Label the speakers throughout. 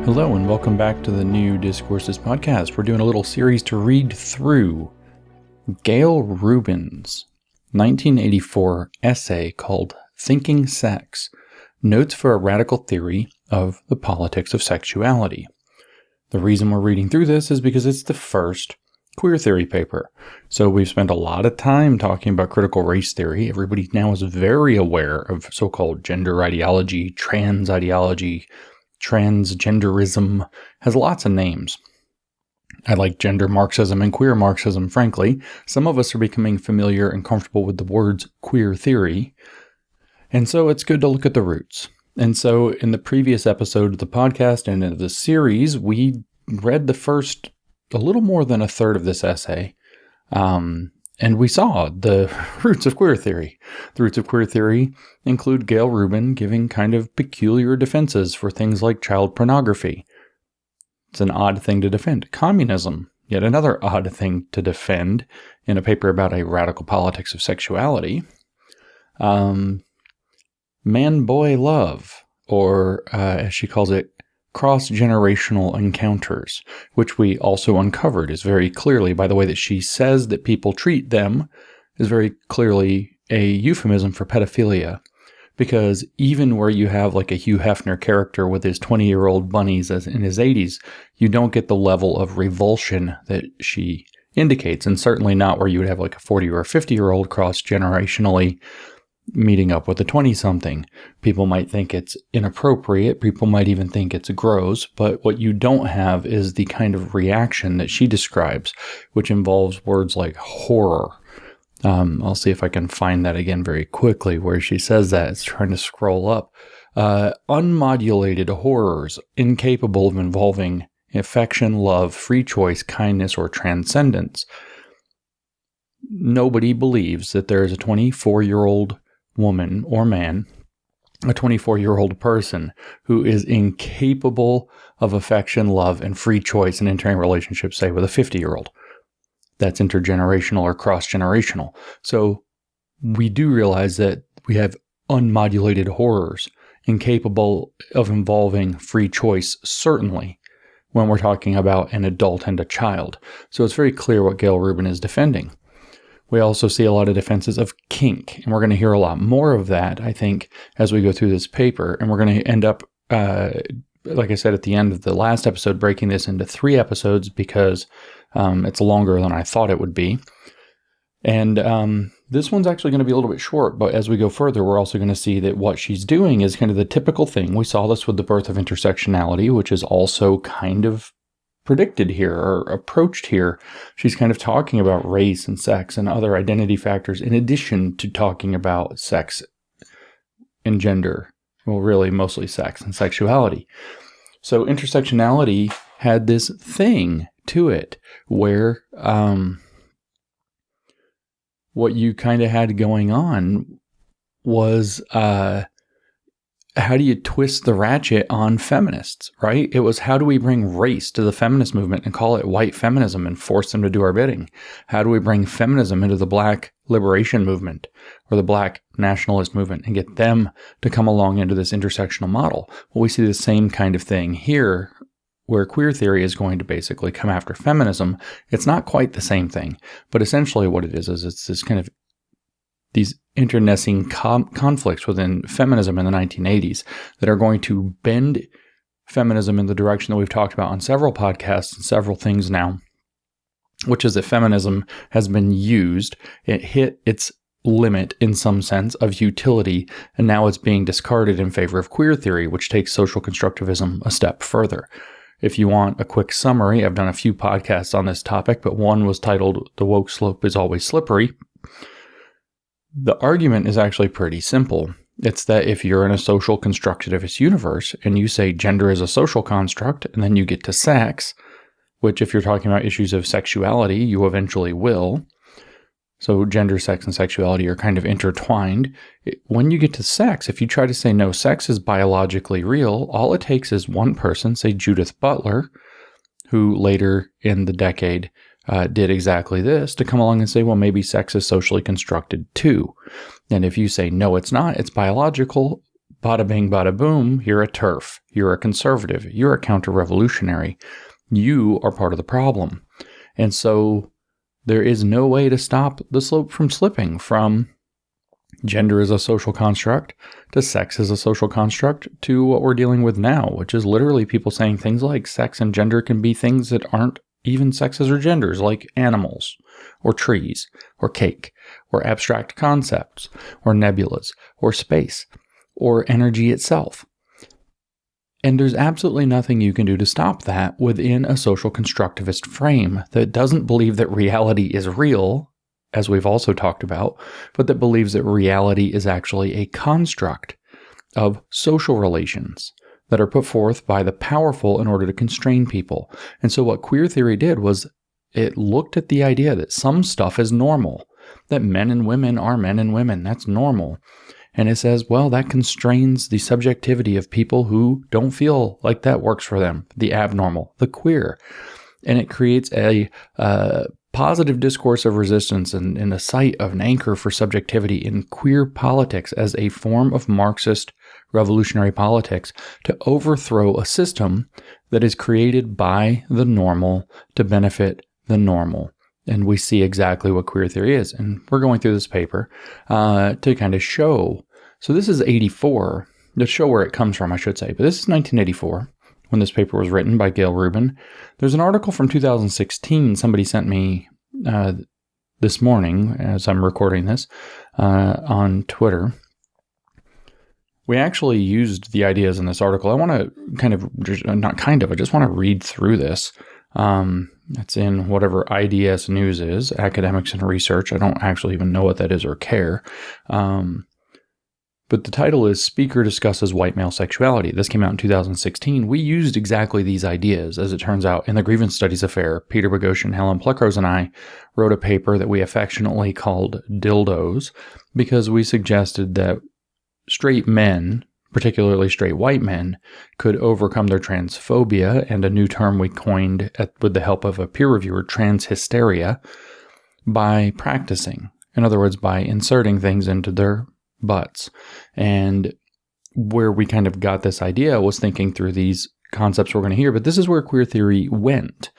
Speaker 1: Hello and welcome back to the new Discourses podcast. We're doing a little series to read through Gayle Rubin's 1984 essay called Thinking Sex: Notes for a Radical Theory of the Politics of Sexuality. The reason we're reading through this is because it's the first queer theory paper. So we've spent a lot of time talking about critical race theory. Everybody now is very aware of so-called gender ideology, transgenderism, has lots of names. I like gender Marxism and queer Marxism, frankly. Some of us are becoming familiar and comfortable with the words queer theory, and so it's good to look at the roots. And so in the previous episode of the podcast and of the series, we read the first, a little more than a third of this essay, and we saw the roots of queer theory. The roots of queer theory include Gayle Rubin giving kind of peculiar defenses for things like child pornography. It's an odd thing to defend. Communism, yet another odd thing to defend in a paper about a radical politics of sexuality. Man-boy love, or as she calls it, cross-generational encounters, which we also uncovered is very clearly, by the way that she says that people treat them, is very clearly a euphemism for pedophilia. Because even where you have like a Hugh Hefner character with his 20-year-old bunnies in his 80s, you don't get the level of revulsion that she indicates, and certainly not where you would have like a 40 or a 50-year-old cross-generationally meeting up with a 20-something. People might think it's inappropriate. People might even think it's gross. But what you don't have is the kind of reaction that she describes, which involves words like horror. I'll see if I can find that again very quickly where she says that. It's trying to scroll up. Unmodulated horrors, incapable of involving affection, love, free choice, kindness, or transcendence. Nobody believes that there is a 24-year-old woman or man, a 24-year-old person who is incapable of affection, love, and free choice in entering relationships, say, with a 50-year-old. That's intergenerational or cross-generational. So we do realize that we have unmodulated horrors, incapable of involving free choice, certainly, when we're talking about an adult and a child. So it's very clear what Gayle Rubin is defending. We also see a lot of defenses of kink, and we're going to hear a lot more of that, I think, as we go through this paper. And we're going to end up, like I said at the end of the last episode, breaking this into 3 episodes because it's longer than I thought it would be. And this one's actually going to be a little bit short, but as we go further, we're also going to see that what she's doing is kind of the typical thing. We saw this with the birth of intersectionality, which is also kind of predicted here or approached here. She's kind of talking about race and sex and other identity factors in addition to talking about sex and gender. Well, really mostly sex and sexuality. So intersectionality had this thing to it where what you kind of had going on was how do you twist the ratchet on feminists, right? It was how do we bring race to the feminist movement and call it white feminism and force them to do our bidding? How do we bring feminism into the black liberation movement or the black nationalist movement and get them to come along into this intersectional model? Well, we see the same kind of thing here where queer theory is going to basically come after feminism. It's not quite the same thing, but essentially what it is it's this kind of these internecine conflicts within feminism in the 1980s that are going to bend feminism in the direction that we've talked about on several podcasts and several things now, which is that feminism has been used. It hit its limit in some sense of utility, and now it's being discarded in favor of queer theory, which takes social constructivism a step further. If you want a quick summary, I've done a few podcasts on this topic, but one was titled The Woke Slope is Always Slippery. The argument is actually pretty simple. It's that if you're in a social constructivist universe and you say gender is a social construct, and then you get to sex, which if you're talking about issues of sexuality, you eventually will. So gender, sex, and sexuality are kind of intertwined. When you get to sex, if you try to say no, sex is biologically real, all it takes is one person, say Judith Butler, who later in the decade did exactly this, to come along and say, well, maybe sex is socially constructed too. And if you say, no, it's not, it's biological, bada bing, bada boom, you're a TERF, you're a conservative, you're a counter-revolutionary. You are part of the problem. And so there is no way to stop the slope from slipping from gender as a social construct to sex as a social construct to what we're dealing with now, which is literally people saying things like sex and gender can be things that aren't even sexes or genders, like animals or trees or cake or abstract concepts or nebulas or space or energy itself. And there's absolutely nothing you can do to stop that within a social constructivist frame that doesn't believe that reality is real, as we've also talked about, but that believes that reality is actually a construct of social relations that are put forth by the powerful in order to constrain people. And so what queer theory did was it looked at the idea that some stuff is normal, that men and women are men and women, that's normal. And it says, well, that constrains the subjectivity of people who don't feel like that works for them, the abnormal, the queer. And it creates a positive discourse of resistance and a site of an anchor for subjectivity in queer politics as a form of Marxist revolutionary politics to overthrow a system that is created by the normal to benefit the normal. And we see exactly what queer theory is. And we're going through this paper to kind of show. So this is 84, to show where it comes from, I should say. But this is 1984. When this paper was written by Gayle Rubin. There's an article from 2016 somebody sent me this morning as I'm recording this on Twitter. We actually used the ideas in this article. I want to I just want to read through this. It's in whatever IDS News is, Academics and Research. I don't actually even know what that is or care. But the title is Speaker Discusses White Male Sexuality. This came out in 2016. We used exactly these ideas, as it turns out, in the Grievance Studies affair. Peter Boghossian, Helen Pluckrose, and I wrote a paper that we affectionately called Dildos because we suggested that straight men, particularly straight white men, could overcome their transphobia, and a new term we coined with the help of a peer reviewer, transhysteria, by practicing. In other words, by inserting things into their butts. And where we kind of got this idea was thinking through these concepts we're going to hear, but this is where queer theory went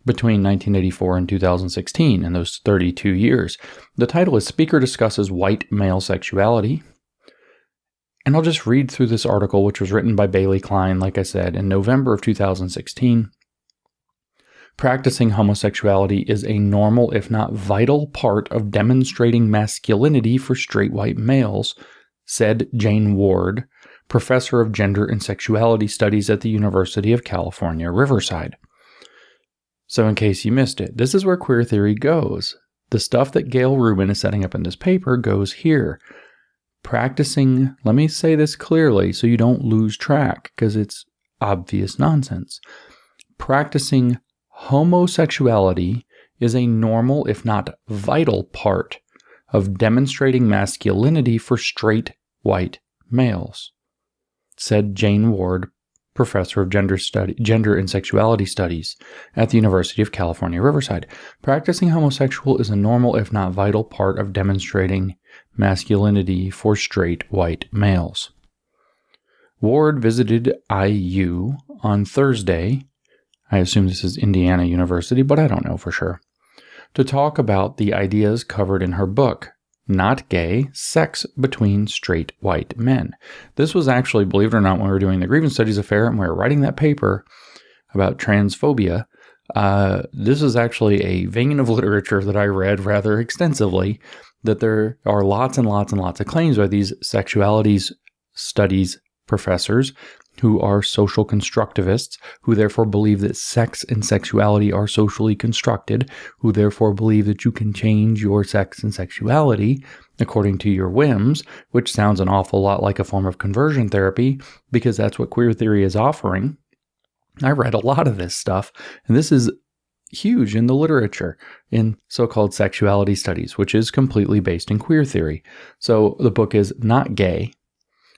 Speaker 1: between 1984 and 2016, in those 32 years. The title is Speaker Discusses White Male Sexuality. And I'll just read through this article, which was written by Bailey Klein, like I said, in November of 2016. Practicing homosexuality is a normal, if not vital, part of demonstrating masculinity for straight white males, said Jane Ward, professor of gender and sexuality studies at the University of California, Riverside. So in case you missed it, this is where queer theory goes. The stuff that Gayle Rubin is setting up in this paper goes here. Practicing, let me say this clearly so you don't lose track, because it's obvious nonsense. Practicing homosexuality is a normal, if not vital, part of demonstrating masculinity for straight white males, said Jane Ward, professor of gender and sexuality studies at the University of California, Riverside. Practicing homosexual is a normal, if not vital, part of demonstrating masculinity for straight white males. Ward visited IU on Thursday, I assume this is Indiana University, but I don't know for sure, to talk about the ideas covered in her book, Not Gay, Sex Between Straight White Men. This was actually, believe it or not, when we were doing the Grievance Studies affair and we were writing that paper about transphobia, this is actually a vein of literature that I read rather extensively, that there are lots and lots and lots of claims by these sexualities studies professors who are social constructivists, who therefore believe that sex and sexuality are socially constructed, who therefore believe that you can change your sex and sexuality according to your whims, which sounds an awful lot like a form of conversion therapy, because that's what queer theory is offering. I read a lot of this stuff, and this is huge in the literature in so-called sexuality studies, which is completely based in queer theory. So the book is Not Gay,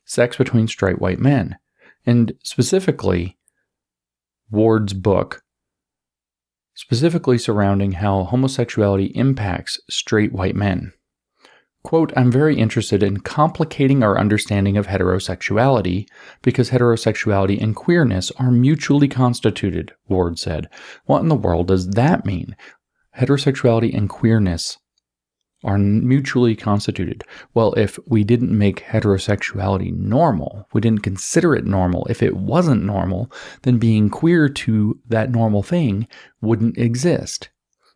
Speaker 1: Sex Between Straight White Men. And specifically, Ward's book, specifically surrounding how homosexuality impacts straight white men. Quote, I'm very interested in complicating our understanding of heterosexuality because heterosexuality and queerness are mutually constituted, Ward said. What in the world does that mean? Heterosexuality and queerness are mutually constituted. Well, if we didn't make heterosexuality normal, we didn't consider it normal, if it wasn't normal, then being queer to that normal thing wouldn't exist.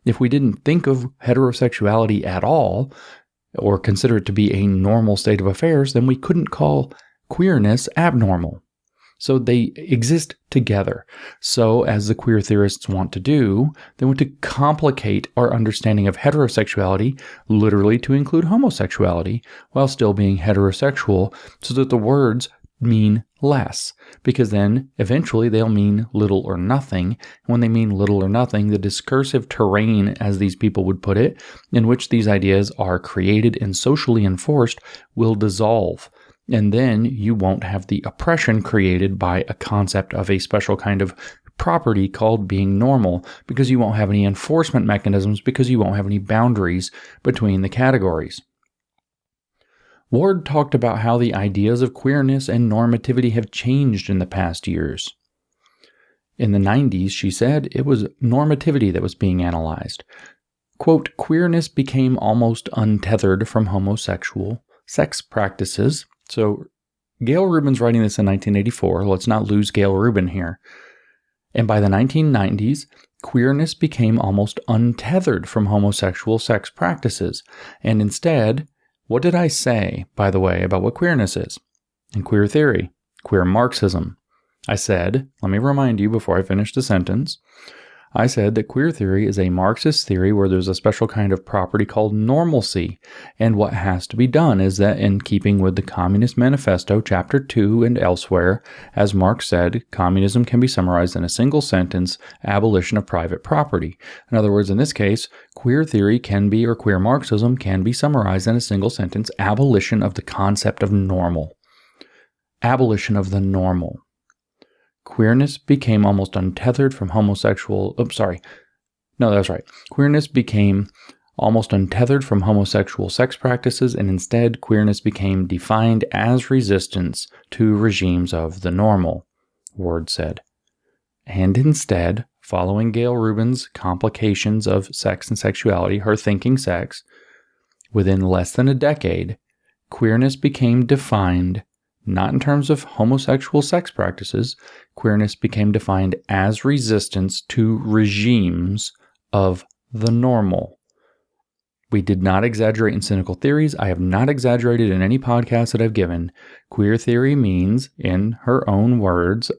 Speaker 1: If we didn't think of heterosexuality at all, or consider it to be a normal state of affairs, then we couldn't call queerness abnormal. So they exist together. So, as the queer theorists want to do, they want to complicate our understanding of heterosexuality, literally to include homosexuality, while still being heterosexual, so that the words mean less, because then eventually they'll mean little or nothing. And when they mean little or nothing, the discursive terrain, as these people would put it, in which these ideas are created and socially enforced, will dissolve. And then you won't have the oppression created by a concept of a special kind of property called being normal, because you won't have any enforcement mechanisms, because you won't have any boundaries between the categories. Ward talked about how the ideas of queerness and normativity have changed in the past years. In the 90s, she said, it was normativity that was being analyzed. Quote, queerness became almost untethered from homosexual sex practices. So Gayle Rubin's writing this in 1984. Let's not lose Gayle Rubin here. And by the 1990s, queerness became almost untethered from homosexual sex practices. And instead, what did I say, by the way, about what queerness is? In queer theory, queer Marxism. I said, let me remind you before I finish the sentence, I said that queer theory is a Marxist theory where there's a special kind of property called normalcy, and what has to be done is that in keeping with the Communist Manifesto, Chapter 2 and elsewhere, as Marx said, communism can be summarized in a single sentence, abolition of private property. In other words, in this case, queer theory can be, or queer Marxism can be summarized in a single sentence, abolition of the concept of normal. Abolition of the normal. Queerness became almost untethered from Queerness became almost untethered from homosexual sex practices, and instead queerness became defined as resistance to regimes of the normal, Ward said. And instead, following Gayle Rubin's complications of sex and sexuality, her thinking sex, within less than a decade, queerness became defined not in terms of homosexual sex practices. Queerness became defined as resistance to regimes of the normal. We did not exaggerate in cynical theories. I have not exaggerated in any podcast that I've given. Queer theory means, in her own words,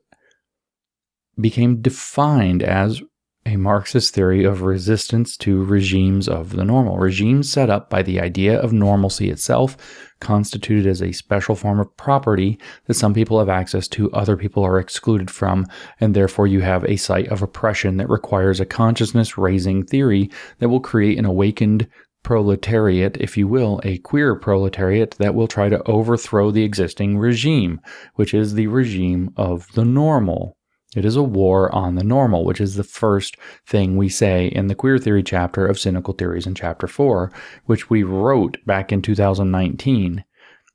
Speaker 1: became defined as a Marxist theory of resistance to regimes of the normal. Regimes set up by the idea of normalcy itself, constituted as a special form of property that some people have access to, other people are excluded from, and therefore you have a site of oppression that requires a consciousness-raising theory that will create an awakened proletariat, if you will, a queer proletariat that will try to overthrow the existing regime, which is the regime of the normal. It is a war on the normal, which is the first thing we say in the queer theory chapter of Cynical Theories in Chapter 4, which we wrote back in 2019.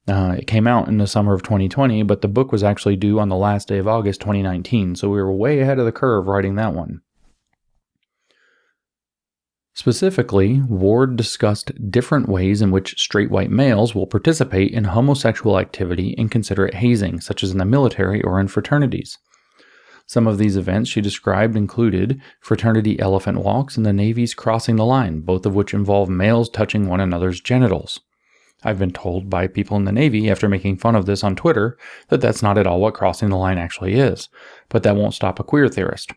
Speaker 1: It came out in the summer of 2020, but the book was actually due on the last day of August 2019, so we were way ahead of the curve writing that one. Specifically, Ward discussed different ways in which straight white males will participate in homosexual activity and consider it hazing, such as in the military or in fraternities. Some of these events she described included fraternity elephant walks and the Navy's crossing the line, both of which involve males touching one another's genitals. I've been told by people in the Navy, after making fun of this on Twitter, that that's not at all what crossing the line actually is, but that won't stop a queer theorist.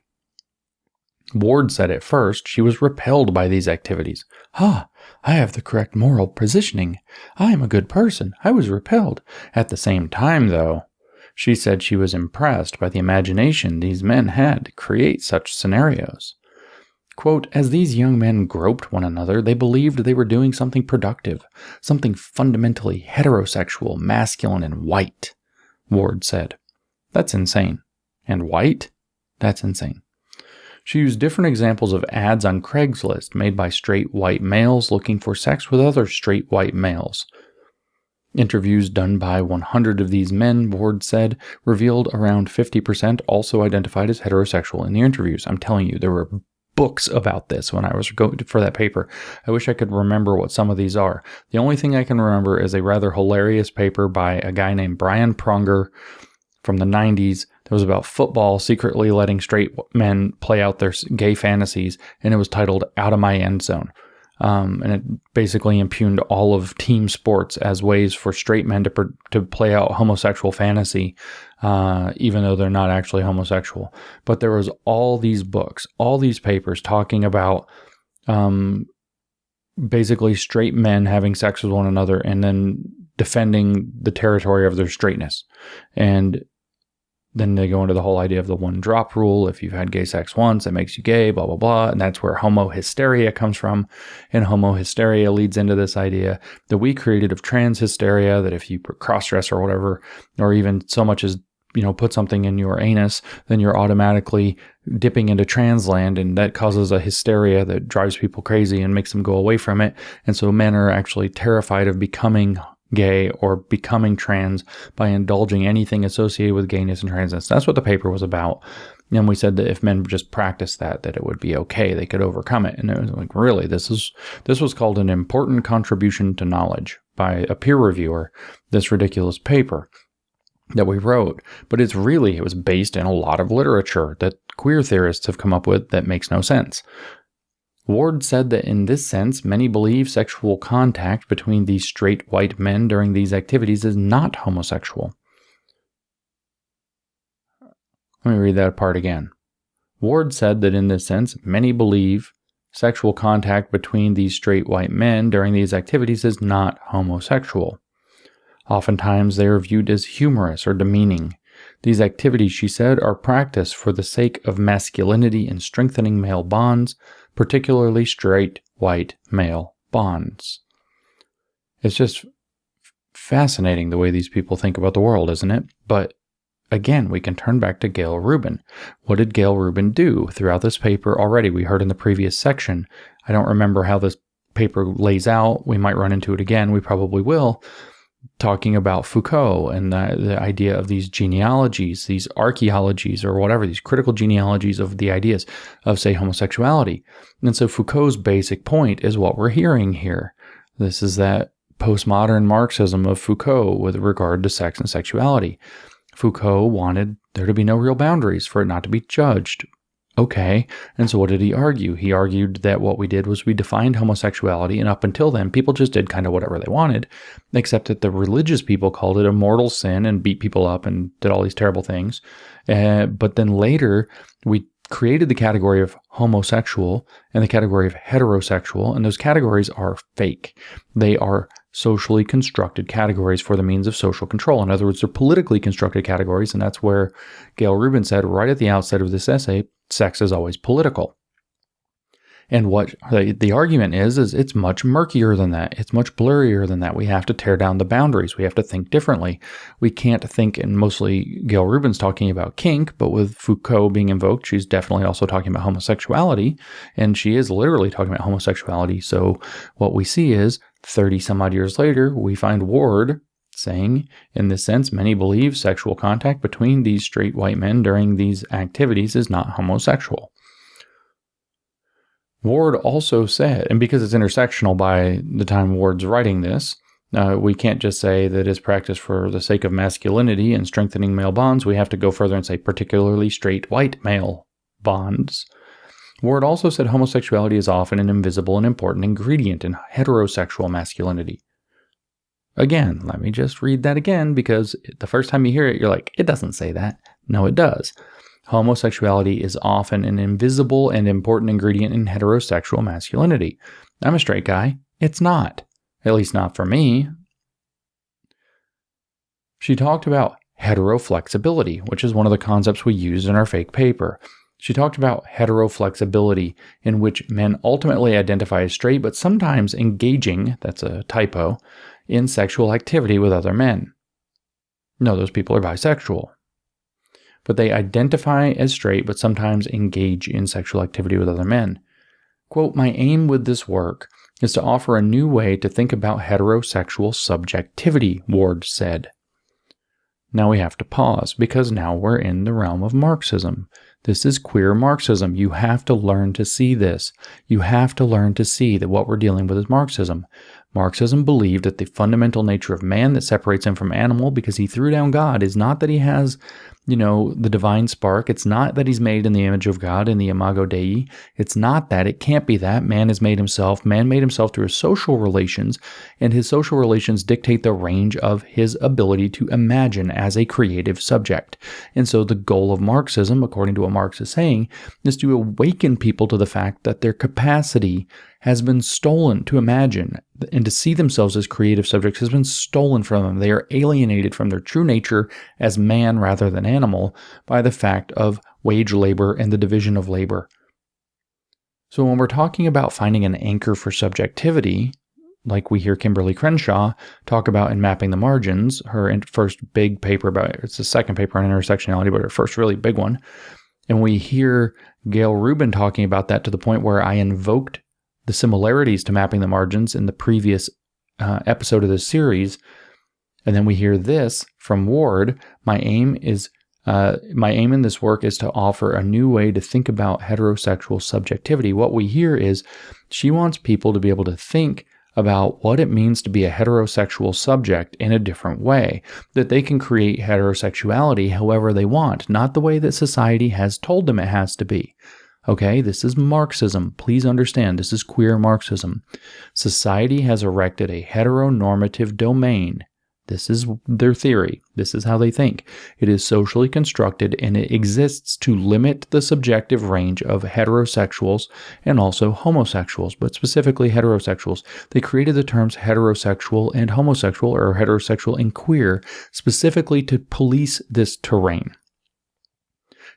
Speaker 1: Ward said at first she was repelled by these activities. I have the correct moral positioning. I am a good person. I was repelled. At the same time, though, she said she was impressed by the imagination these men had to create such scenarios. Quote, as these young men groped one another, they believed they were doing something productive, something fundamentally heterosexual, masculine, and white, Ward said. That's insane. And white? That's insane. She used different examples of ads on Craigslist made by straight white males looking for sex with other straight white males. Interviews done by 100 of these men, Ward said, revealed around 50% also identified as heterosexual in the interviews. I'm telling you, there were books about this when I was going for that paper. I wish I could remember what some of these are. The only thing I can remember is a rather hilarious paper by a guy named Brian Pronger from the 90s that was about football secretly letting straight men play out their gay fantasies, and it was titled Out of My End Zone. And it basically impugned all of team sports as ways for straight men to play out homosexual fantasy, even though they're not actually homosexual. But there was all these books, all these papers talking about basically straight men having sex with one another and then defending the territory of their straightness. And then they go into the whole idea of the one drop rule. If you've had gay sex once, it makes you gay, blah, blah, blah. And that's where homo hysteria comes from. And homo hysteria leads into this idea that we created of trans hysteria, that if you cross-dress or whatever, or even so much as, put something in your anus, then you're automatically dipping into trans land. And that causes a hysteria that drives people crazy and makes them go away from it. And so men are actually terrified of becoming gay or becoming trans by indulging anything associated with gayness and transness. That's what the paper was about. And we said that if men just practiced that it would be okay. They could overcome it. And it was like, really, this was called an important contribution to knowledge by a peer reviewer, this ridiculous paper that we wrote. But it was based in a lot of literature that queer theorists have come up with that makes no sense. Ward said that in this sense, many believe sexual contact between these straight white men during these activities is not homosexual. Let me read that part again. Ward said that in this sense, many believe sexual contact between these straight white men during these activities is not homosexual. Oftentimes, they are viewed as humorous or demeaning. These activities, she said, are practiced for the sake of masculinity and strengthening male bonds, particularly straight, white, male bonds. It's just fascinating the way these people think about the world, isn't it? But again, we can turn back to Gayle Rubin. What did Gayle Rubin do throughout this paper already? We heard in the previous section. I don't remember how this paper lays out. We might run into it again. We probably will. Talking about Foucault and the idea of these genealogies, these archaeologies or whatever, these critical genealogies of the ideas of, say, homosexuality. And so Foucault's basic point is what we're hearing here. This is that postmodern Marxism of Foucault with regard to sex and sexuality. Foucault wanted there to be no real boundaries, for it not to be judged. Okay, and so what did he argue? He argued that what we did was we defined homosexuality, and up until then, people just did kind of whatever they wanted, except that the religious people called it a mortal sin and beat people up and did all these terrible things. But then later, we created the category of homosexual and the category of heterosexual, and those categories are fake. They are socially constructed categories for the means of social control. In other words, they're politically constructed categories, and that's where Gayle Rubin said right at the outset of this essay, sex is always political. And what the argument is it's much murkier than that. It's much blurrier than that. We have to tear down the boundaries. We have to think differently. We can't think, and mostly Gayle Rubin's talking about kink, but with Foucault being invoked, she's definitely also talking about homosexuality, and she is literally talking about homosexuality. So what we see is 30 some odd years later, we find Ward saying, in this sense, many believe sexual contact between these straight white men during these activities is not homosexual. Ward also said, and because it's intersectional by the time Ward's writing this, we can't just say that it's practiced for the sake of masculinity and strengthening male bonds. We have to go further and say particularly straight white male bonds. Ward also said homosexuality is often an invisible and important ingredient in heterosexual masculinity. Again, let me just read that again, because the first time you hear it, you're like, it doesn't say that. No, it does. Homosexuality is often an invisible and important ingredient in heterosexual masculinity. I'm a straight guy. It's not. At least not for me. She talked about heteroflexibility, which is one of the concepts we used in our fake paper. She talked about heteroflexibility, in which men ultimately identify as straight, but sometimes engaging, that's a typo, in sexual activity with other men. No, those people are bisexual. but they identify as straight but sometimes engage in sexual activity with other men. Quote, "My aim with this work is to offer a new way to think about heterosexual subjectivity," Ward said. Now we have to pause, because now we're in the realm of Marxism. This is queer Marxism. You have to learn to see this. You have to learn to see that what we're dealing with is Marxism. Marxism believed that the fundamental nature of man that separates him from animal because he threw down God is not that he has, the divine spark. It's not that he's made in the image of God, in the imago Dei. It's not that. It can't be that. Man has made himself. Man made himself through his social relations, and his social relations dictate the range of his ability to imagine as a creative subject. And so the goal of Marxism, according to what Marx is saying, is to awaken people to the fact that their capacity has been stolen to imagine and to see themselves as creative subjects has been stolen from them. They are alienated from their true nature as man rather than animal by the fact of wage labor and the division of labor. So when we're talking about finding an anchor for subjectivity, like we hear Kimberly Crenshaw talk about in Mapping the Margins, her first big paper it's the second paper on intersectionality, but her first really big one. And we hear Gayle Rubin talking about that to the point where I invoked the similarities to Mapping the Margins in the previous episode of this series. And then we hear this from Ward. My aim in this work is to offer a new way to think about heterosexual subjectivity. What we hear is she wants people to be able to think about what it means to be a heterosexual subject in a different way, that they can create heterosexuality however they want, not the way that society has told them it has to be. Okay, this is Marxism. Please understand, this is queer Marxism. Society has erected a heteronormative domain. This is their theory. This is how they think. It is socially constructed, and it exists to limit the subjective range of heterosexuals and also homosexuals, but specifically heterosexuals. They created the terms heterosexual and homosexual, or heterosexual and queer, specifically to police this terrain,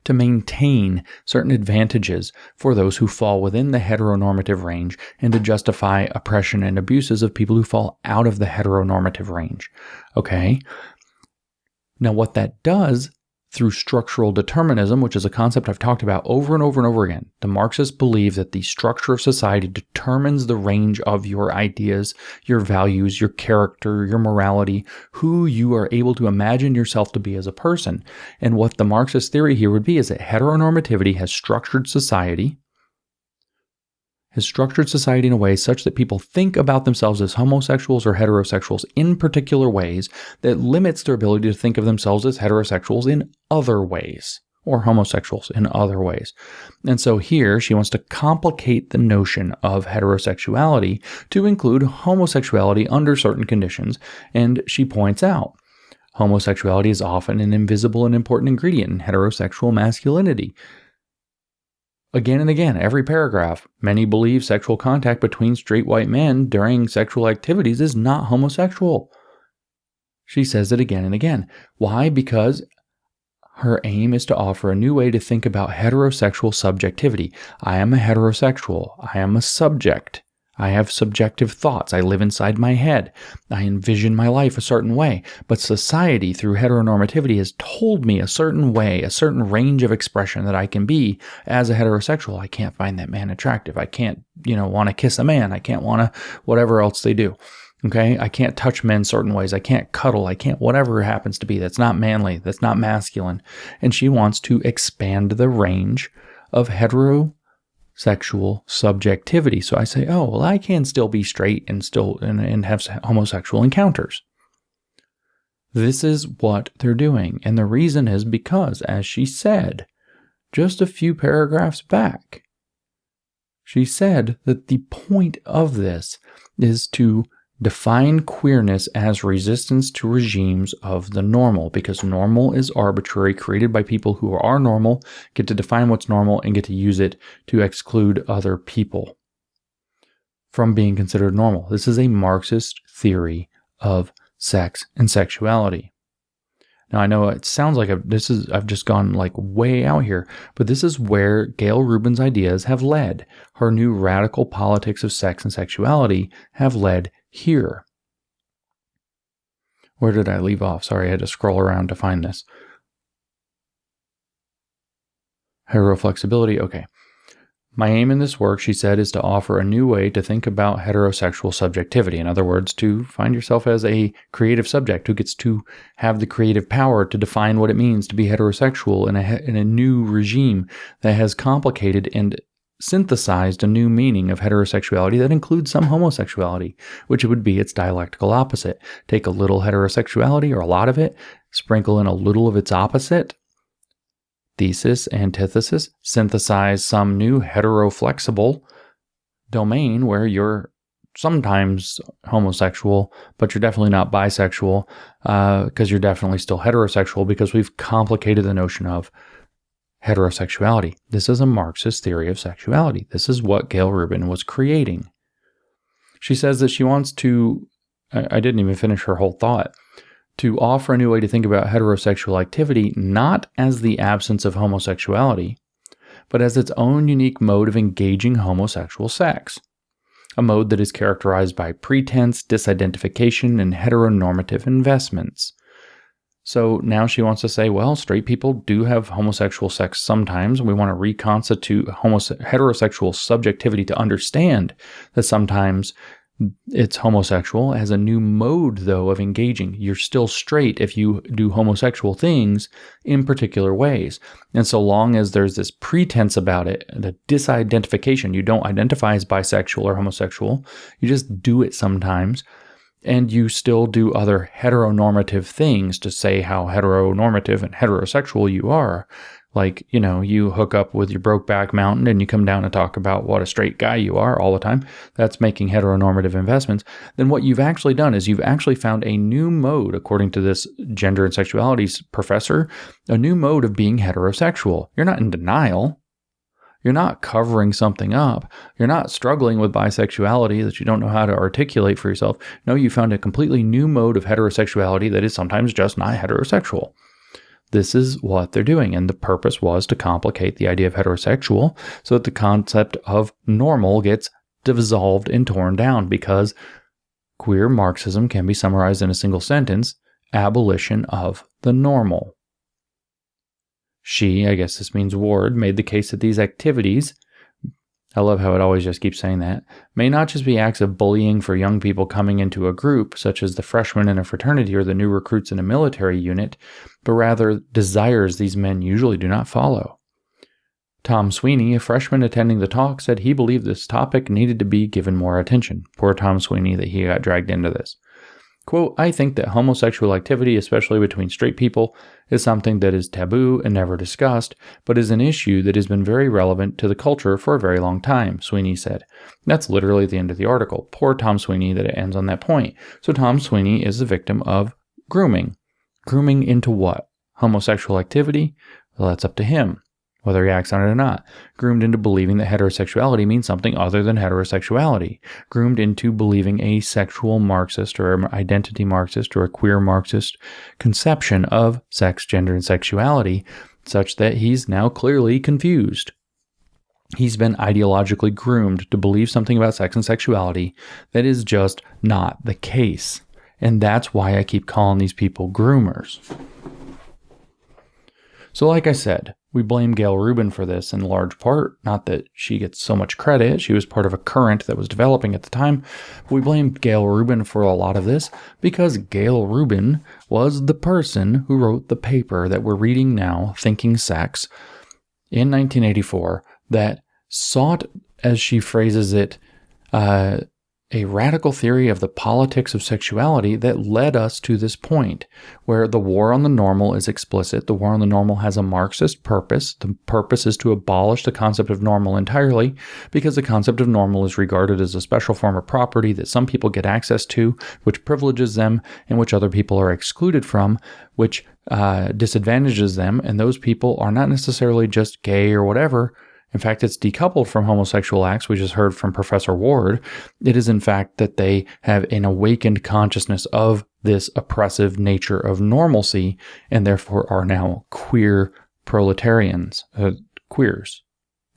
Speaker 1: to maintain certain advantages for those who fall within the heteronormative range and to justify oppression and abuses of people who fall out of the heteronormative range. Okay? Now, what that does through structural determinism, which is a concept I've talked about over and over and over again, the Marxists believe that the structure of society determines the range of your ideas, your values, your character, your morality, who you are able to imagine yourself to be as a person. And what the Marxist theory here would be is that heteronormativity has structured society in a way such that people think about themselves as homosexuals or heterosexuals in particular ways that limits their ability to think of themselves as heterosexuals in other ways, or homosexuals in other ways. And so here she wants to complicate the notion of heterosexuality to include homosexuality under certain conditions, and she points out homosexuality is often an invisible and important ingredient in heterosexual masculinity. Again and again, every paragraph, many believe sexual contact between straight white men during sexual activities is not homosexual. She says it again and again. Why? Because her aim is to offer a new way to think about heterosexual subjectivity. I am a heterosexual. I am a subject. I have subjective thoughts. I live inside my head. I envision my life a certain way. But society, through heteronormativity, has told me a certain way, a certain range of expression that I can be as a heterosexual. I can't find that man attractive. I can't, want to kiss a man. I can't want to whatever else they do. Okay? I can't touch men certain ways. I can't cuddle. I can't whatever it happens to be. That's not manly. That's not masculine. And she wants to expand the range of heterosexual subjectivity. So I say, oh, well, I can still be straight and still and have homosexual encounters. This is what they're doing. And the reason is because, as she said just a few paragraphs back, she said that the point of this is to define queerness as resistance to regimes of the normal, because normal is arbitrary, created by people who are normal, get to define what's normal, and get to use it to exclude other people from being considered normal. This is a Marxist theory of sex and sexuality. Now, I know it sounds like I've just gone like way out here, but this is where Gayle Rubin's ideas have led. Her new radical politics of sex and sexuality have led here. Where did I leave off? Sorry, I had to scroll around to find this. Heteroflexibility. Okay. My aim in this work, she said, is to offer a new way to think about heterosexual subjectivity. In other words, to find yourself as a creative subject who gets to have the creative power to define what it means to be heterosexual in a new regime that has complicated and synthesized a new meaning of heterosexuality that includes some homosexuality, which would be its dialectical opposite. Take a little heterosexuality or a lot of it, sprinkle in a little of its opposite, thesis, antithesis, synthesize some new heteroflexible domain where you're sometimes homosexual, but you're definitely not bisexual, because you're definitely still heterosexual, because we've complicated the notion of heterosexuality. This is a Marxist theory of sexuality. This is what Gayle Rubin was creating. She says that she wants to, I didn't even finish her whole thought, to offer a new way to think about heterosexual activity, not as the absence of homosexuality, but as its own unique mode of engaging homosexual sex, a mode that is characterized by pretense, disidentification, and heteronormative investments. So now she wants to say, well, straight people do have homosexual sex sometimes. We want to reconstitute heterosexual subjectivity to understand that sometimes it's homosexual as a new mode, though, of engaging. You're still straight if you do homosexual things in particular ways. And so long as there's this pretense about it, the disidentification, you don't identify as bisexual or homosexual, you just do it sometimes, and you still do other heteronormative things to say how heteronormative and heterosexual you are. Like, you hook up with your Brokeback Mountain and you come down and talk about what a straight guy you are all the time. That's making heteronormative investments. Then what you've actually done is you've actually found a new mode, according to this gender and sexuality professor, a new mode of being heterosexual. You're not in denial. You're not covering something up. You're not struggling with bisexuality that you don't know how to articulate for yourself. No, you found a completely new mode of heterosexuality that is sometimes just not heterosexual. This is what they're doing, and the purpose was to complicate the idea of heterosexual so that the concept of normal gets dissolved and torn down, because queer Marxism can be summarized in a single sentence: abolition of the normal. She, I guess this means Ward, made the case that these activities, I love how it always just keeps saying that, may not just be acts of bullying for young people coming into a group, such as the freshmen in a fraternity or the new recruits in a military unit, but rather desires these men usually do not follow. Tom Sweeney, a freshman attending the talk, said he believed this topic needed to be given more attention. Poor Tom Sweeney that he got dragged into this. Quote, I think that homosexual activity, especially between straight people, is something that is taboo and never discussed, but is an issue that has been very relevant to the culture for a very long time, Sweeney said. That's literally the end of the article. Poor Tom Sweeney that it ends on that point. So Tom Sweeney is a victim of grooming. Grooming into what? Homosexual activity? Well, that's up to him, whether he acts on it or not. Groomed into believing that heterosexuality means something other than heterosexuality. Groomed into believing a sexual Marxist or an identity Marxist or a queer Marxist conception of sex, gender, and sexuality, such that he's now clearly confused. He's been ideologically groomed to believe something about sex and sexuality that is just not the case. And that's why I keep calling these people groomers. So like I said, we blame Gayle Rubin for this in large part. Not that she gets so much credit. She was part of a current that was developing at the time. We blame Gayle Rubin for a lot of this because Gayle Rubin was the person who wrote the paper that we're reading now, Thinking Sex, in 1984, that sought, as she phrases it, a radical theory of the politics of sexuality that led us to this point, where the war on the normal is explicit. The war on the normal has a Marxist purpose. The purpose is to abolish the concept of normal entirely, because the concept of normal is regarded as a special form of property that some people get access to, which privileges them, and which other people are excluded from, which disadvantages them, and those people are not necessarily just gay or whatever. In fact, it's decoupled from homosexual acts, we just heard from Professor Ward. It is in fact that they have an awakened consciousness of this oppressive nature of normalcy, and therefore are now queer proletarians, queers.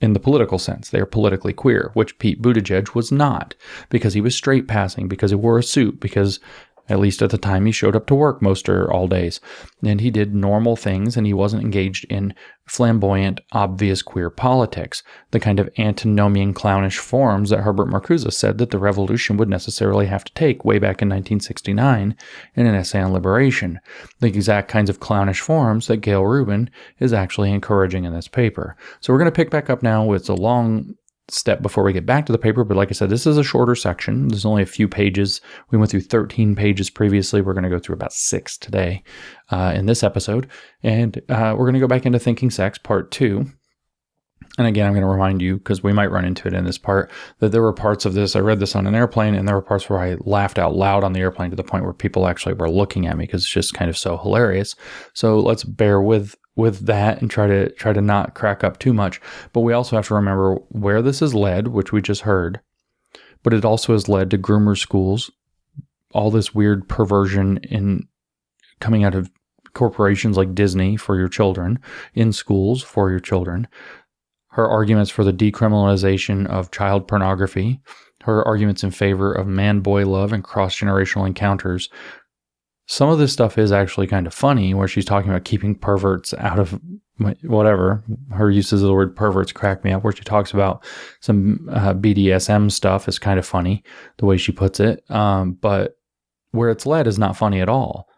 Speaker 1: In the political sense, they are politically queer, which Pete Buttigieg was not, because he was straight passing, because he wore a suit, because At least at the time he showed up to work most or all days. And he did normal things, and he wasn't engaged in flamboyant, obvious queer politics, the kind of antinomian clownish forms that Herbert Marcuse said that the revolution would necessarily have to take way back in 1969 in an essay on liberation. The exact kinds of clownish forms that Gayle Rubin is actually encouraging in this paper. So we're going to pick back up now with a long step before we get back to the paper. But like I said, this is a shorter section. There's only a few pages. We went through 13 pages previously. We're going to go through about 6 today in this episode. And we're going to go back into Thinking Sex, Part 2. And again, I'm going to remind you, because we might run into it in this part, that there were parts of this, I read this on an airplane, and there were parts where I laughed out loud on the airplane to the point where people actually were looking at me because it's just kind of so hilarious. So let's bear with that and try to not crack up too much. But we also have to remember where this has led, which we just heard, but it also has led to groomer schools, all this weird perversion in coming out of corporations like Disney for your children, in schools for your children, her arguments for the decriminalization of child pornography, her arguments in favor of man-boy love and cross-generational encounters. Some of this stuff is actually kind of funny, where she's talking about keeping perverts out of whatever. Her uses of the word perverts crack me up, where she talks about some BDSM stuff is kind of funny, the way she puts it. But where it's led is not funny at all.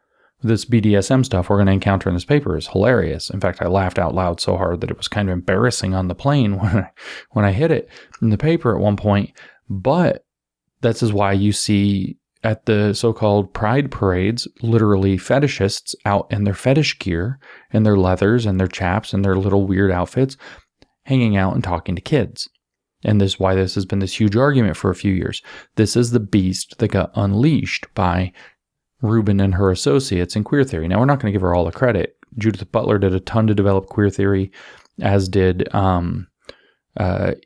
Speaker 1: This BDSM stuff we're going to encounter in this paper is hilarious. In fact, I laughed out loud so hard that it was kind of embarrassing on the plane when I hit it in the paper at one point. But this is why you see at the so-called pride parades, literally fetishists out in their fetish gear and their leathers and their chaps and their little weird outfits, hanging out and talking to kids. And this is why this has been this huge argument for a few years. This is the beast that got unleashed by Rubin and her associates in queer theory. Now, we're not going to give her all the credit. Judith Butler did a ton to develop queer theory, as did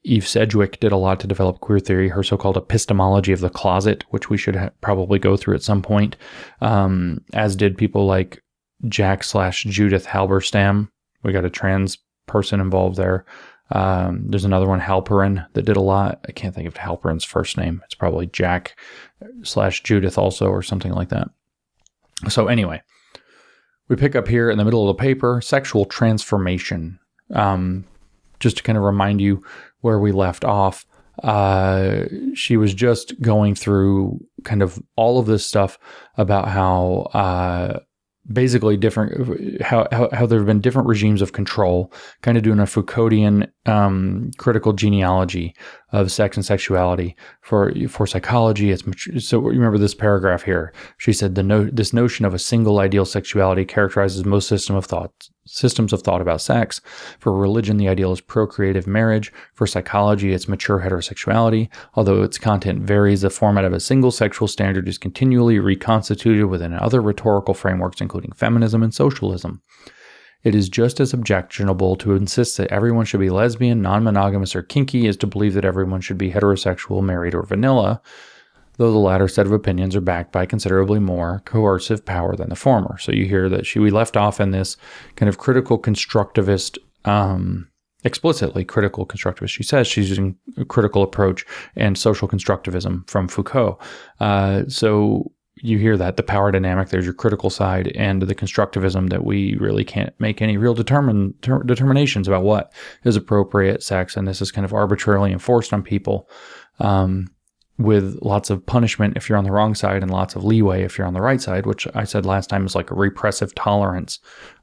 Speaker 1: Eve Sedgwick did a lot to develop queer theory, her so-called epistemology of the closet, which we should probably go through at some point, as did people like Jack/Judith Halberstam. We got a trans person involved there. There's another one, Halperin, that did a lot. I can't think of Halperin's first name. It's probably Jack/Judith also, or something like that. So anyway, we pick up here in the middle of the paper, sexual transformation. Just to kind of remind you where we left off, she was just going through kind of all of this stuff about how basically different, how there have been different regimes of control, kind of doing a Foucauldian critical genealogy of sex and sexuality for psychology. So remember this paragraph here. She said this notion of a single ideal sexuality characterizes most systems of thought about sex. For religion, the ideal is procreative marriage. For psychology, it's mature heterosexuality. Although its content varies, the format of a single sexual standard is continually reconstituted within other rhetorical frameworks, including feminism and socialism. It is just as objectionable to insist that everyone should be lesbian, non-monogamous, or kinky as to believe that everyone should be heterosexual, married, or vanilla, though the latter set of opinions are backed by considerably more coercive power than the former. So you hear that we left off in this kind of critical constructivist, explicitly critical constructivist. She says she's using a critical approach and social constructivism from Foucault. So you hear that, the power dynamic, there's your critical side, and the constructivism that we really can't make any real determinations about what is appropriate sex, and this is kind of arbitrarily enforced on people, with lots of punishment if you're on the wrong side and lots of leeway if you're on the right side, which I said last time is like a repressive tolerance,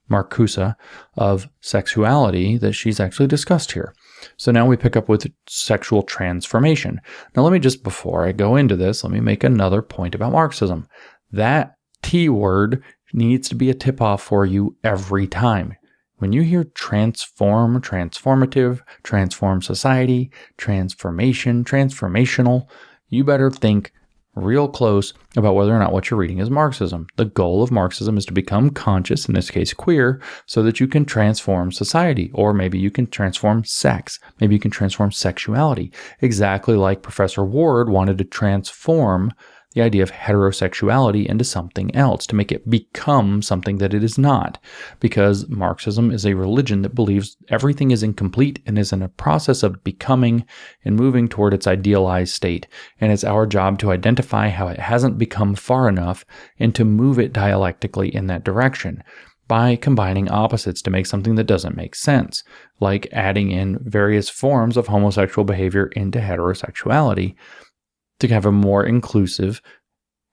Speaker 1: Marxism, of sexuality that she's actually discussed here. So now we pick up with sexual transformation. Now let me just, before I go into this, let me make another point about Marxism. That T word needs to be a tip-off for you every time. When you hear transform, transformative, transform society, transformation, transformational, you better think real close about whether or not what you're reading is Marxism. The goal of Marxism is to become conscious, in this case queer, so that you can transform society, or maybe you can transform sex, maybe you can transform sexuality, exactly like Professor Ward wanted to transform the idea of heterosexuality into something else, to make it become something that it is not, because Marxism is a religion that believes everything is incomplete and is in a process of becoming and moving toward its idealized state, and it's our job to identify how it hasn't become far enough and to move it dialectically in that direction, by combining opposites to make something that doesn't make sense, like adding in various forms of homosexual behavior into heterosexuality to have a more inclusive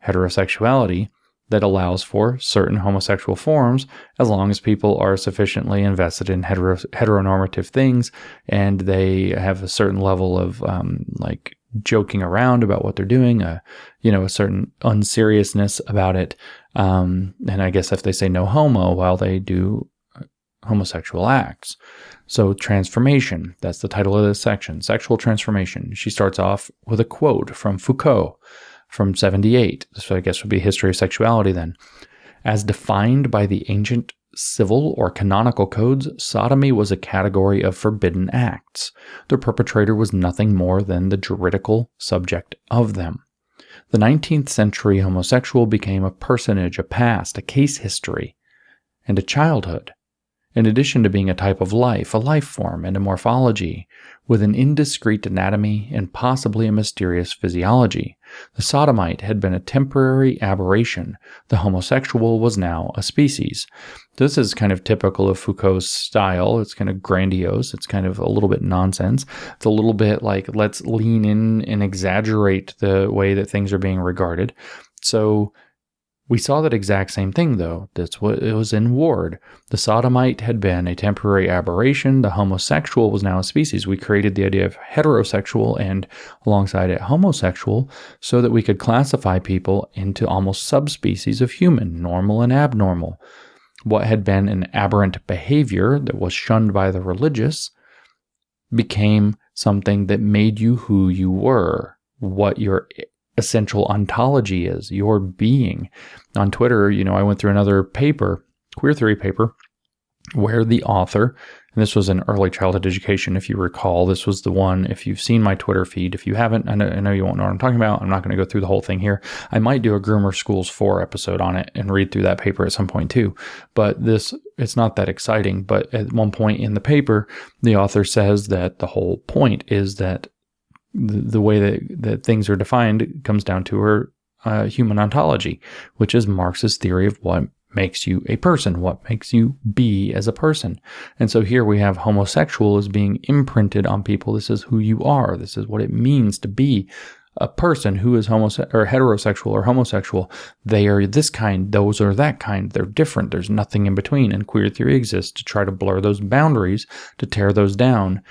Speaker 1: heterosexuality that allows for certain homosexual forms as long as people are sufficiently invested in heteronormative things and they have a certain level of like joking around about what they're doing, a certain unseriousness about it. And I guess if they say no homo while they do homosexual acts. So transformation, that's the title of this section, sexual transformation. She starts off with a quote from Foucault from 78. So I guess would be History of Sexuality then. As defined by the ancient civil or canonical codes, sodomy was a category of forbidden acts. The perpetrator was nothing more than the juridical subject of them. The 19th century homosexual became a personage, a past, a case history, and a childhood, in addition to being a type of life, a life form, and a morphology, with an indiscrete anatomy and possibly a mysterious physiology. The sodomite had been a temporary aberration. The homosexual was now a species. This is kind of typical of Foucault's style. It's kind of grandiose. It's kind of a little bit nonsense. It's a little bit like, let's lean in and exaggerate the way that things are being regarded. So we saw that exact same thing, though. That's what it was in Ward. The sodomite had been a temporary aberration. The homosexual was now a species. We created the idea of heterosexual and alongside it homosexual so that we could classify people into almost subspecies of human, normal and abnormal. What had been an aberrant behavior that was shunned by the religious became something that made you who you were, what your essential ontology is, your being. On Twitter, I went through another paper, queer theory paper, where the author, and this was in early childhood education, if you recall, this was the one, if you've seen my Twitter feed, if you haven't, I know you won't know what I'm talking about. I'm not going to go through the whole thing here. I might do a Groomer Schools 4 episode on it and read through that paper at some point too. But it's not that exciting. But at one point in the paper, the author says that the whole point is that the way that things are defined comes down to her human ontology, which is Marx's theory of what makes you a person, what makes you be as a person. And so here we have homosexual as being imprinted on people. This is who you are. This is what it means to be a person who is heterosexual or homosexual. They are this kind, those are that kind. They're different. There's nothing in between. And queer theory exists to try to blur those boundaries, to tear those down,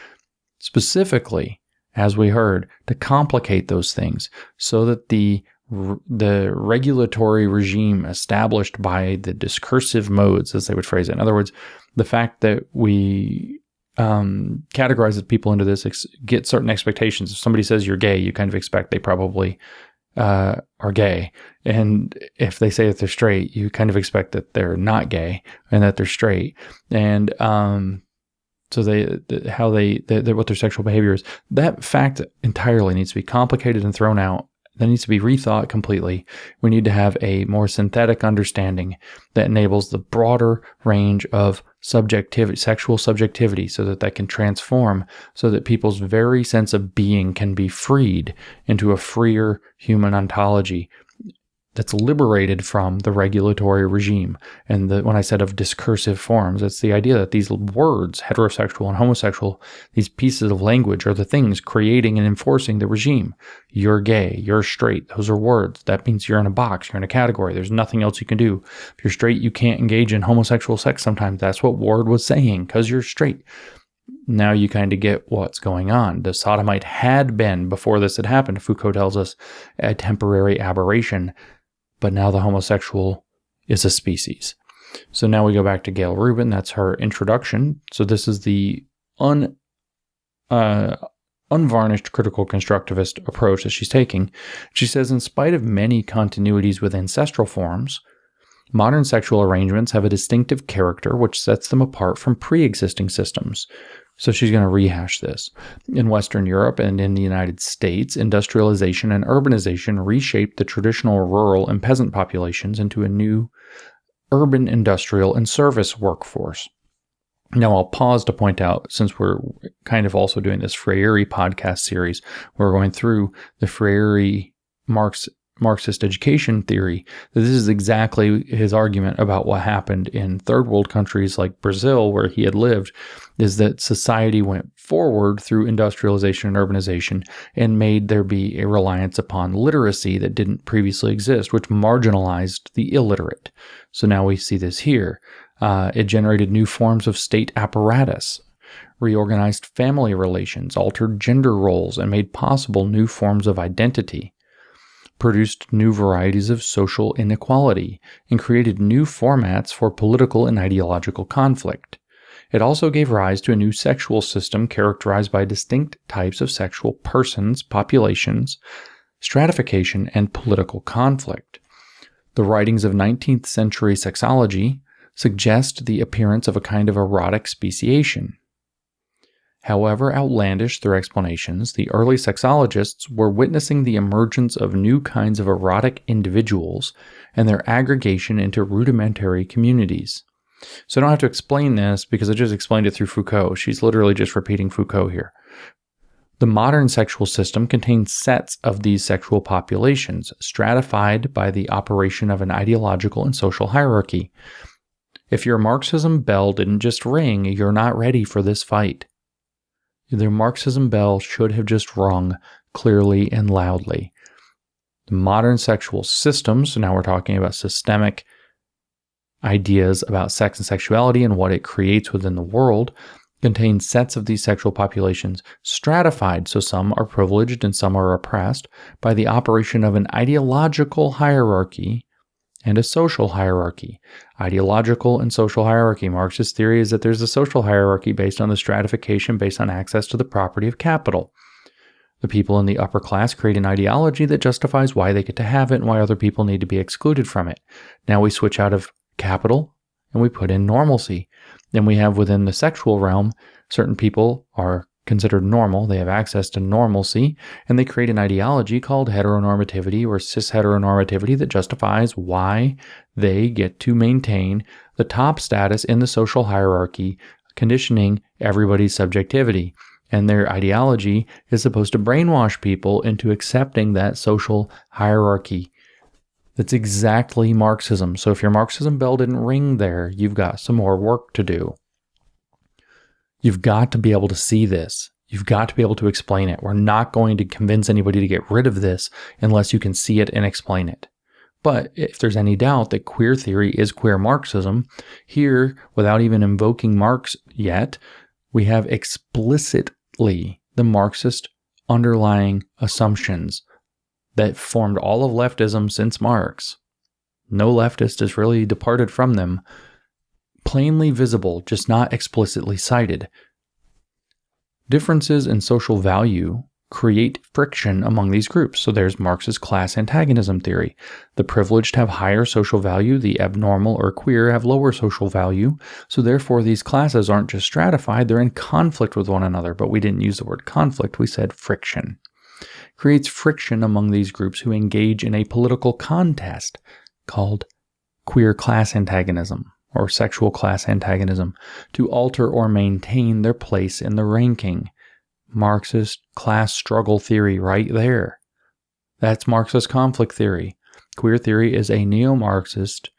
Speaker 1: specifically, as we heard, to complicate those things so that the regulatory regime established by the discursive modes, as they would phrase it. In other words, the fact that we categorize people into this, get certain expectations. If somebody says you're gay, you kind of expect they probably are gay. And if they say that they're straight, you kind of expect that they're not gay and that they're straight. And so what their sexual behavior is, that fact entirely needs to be complicated and thrown out. That needs to be rethought completely. We need to have a more synthetic understanding that enables the broader range of subjectivity, sexual subjectivity, so that can transform, so that people's very sense of being can be freed into a freer human ontology that's liberated from the regulatory regime. And when I said of discursive forms, it's the idea that these words, heterosexual and homosexual, these pieces of language are the things creating and enforcing the regime. You're gay, you're straight, those are words. That means you're in a box, you're in a category. There's nothing else you can do. If you're straight, you can't engage in homosexual sex sometimes. That's what Ward was saying, because you're straight. Now you kind of get what's going on. The sodomite had been, before this had happened, Foucault tells us, a temporary aberration. But now the homosexual is a species. So now we go back to Gayle Rubin. That's her introduction. So this is the unvarnished critical constructivist approach that she's taking. She says, in spite of many continuities with ancestral forms, modern sexual arrangements have a distinctive character which sets them apart from pre-existing systems. So she's going to rehash this. In Western Europe and in the United States, industrialization and urbanization reshaped the traditional rural and peasant populations into a new urban, industrial, and service workforce. Now, I'll pause to point out, since we're kind of also doing this Freire podcast series, we're going through the Freire Marxist education theory, that this is exactly his argument about what happened in third world countries like Brazil, where he had lived, is that society went forward through industrialization and urbanization and made there be a reliance upon literacy that didn't previously exist, which marginalized the illiterate. So now we see this here. It generated new forms of state apparatus, reorganized family relations, altered gender roles, and made possible new forms of identity, produced new varieties of social inequality, and created new formats for political and ideological conflict. It also gave rise to a new sexual system characterized by distinct types of sexual persons, populations, stratification, and political conflict. The writings of 19th century sexology suggest the appearance of a kind of erotic speciation. However outlandish their explanations, the early sexologists were witnessing the emergence of new kinds of erotic individuals and their aggregation into rudimentary communities. So I don't have to explain this because I just explained it through Foucault. She's literally just repeating Foucault here. The modern sexual system contains sets of these sexual populations, stratified by the operation of an ideological and social hierarchy. If your Marxism bell didn't just ring, you're not ready for this fight. The Marxism bell should have just rung clearly and loudly. The modern sexual systems, so now we're talking about systemic ideas about sex and sexuality and what it creates within the world, contain sets of these sexual populations stratified, so some are privileged and some are oppressed, by the operation of an ideological hierarchy and a social hierarchy. Ideological and social hierarchy. Marxist theory is that there's a social hierarchy based on the stratification based on access to the property of capital. The people in the upper class create an ideology that justifies why they get to have it and why other people need to be excluded from it. Now we switch out of capital and we put in normalcy. Then we have within the sexual realm, certain people are considered normal, they have access to normalcy, and they create an ideology called heteronormativity or cis-heteronormativity that justifies why they get to maintain the top status in the social hierarchy, conditioning everybody's subjectivity. And their ideology is supposed to brainwash people into accepting that social hierarchy. That's exactly Marxism. So if your Marxism bell didn't ring there, you've got some more work to do. You've got to be able to see this. You've got to be able to explain it. We're not going to convince anybody to get rid of this unless you can see it and explain it. But if there's any doubt that queer theory is queer Marxism, here, without even invoking Marx yet, we have explicitly the Marxist underlying assumptions that formed all of leftism since Marx. No leftist has really departed from them. Plainly visible, just not explicitly cited. Differences in social value create friction among these groups. So there's Marx's class antagonism theory. The privileged have higher social value, the abnormal or queer have lower social value. So therefore these classes aren't just stratified, they're in conflict with one another. But we didn't use the word conflict, we said friction. Creates friction among these groups who engage in a political contest called queer class antagonism or sexual class antagonism to alter or maintain their place in the ranking. Marxist class struggle theory right there. That's Marxist conflict theory. Queer theory is a neo-Marxist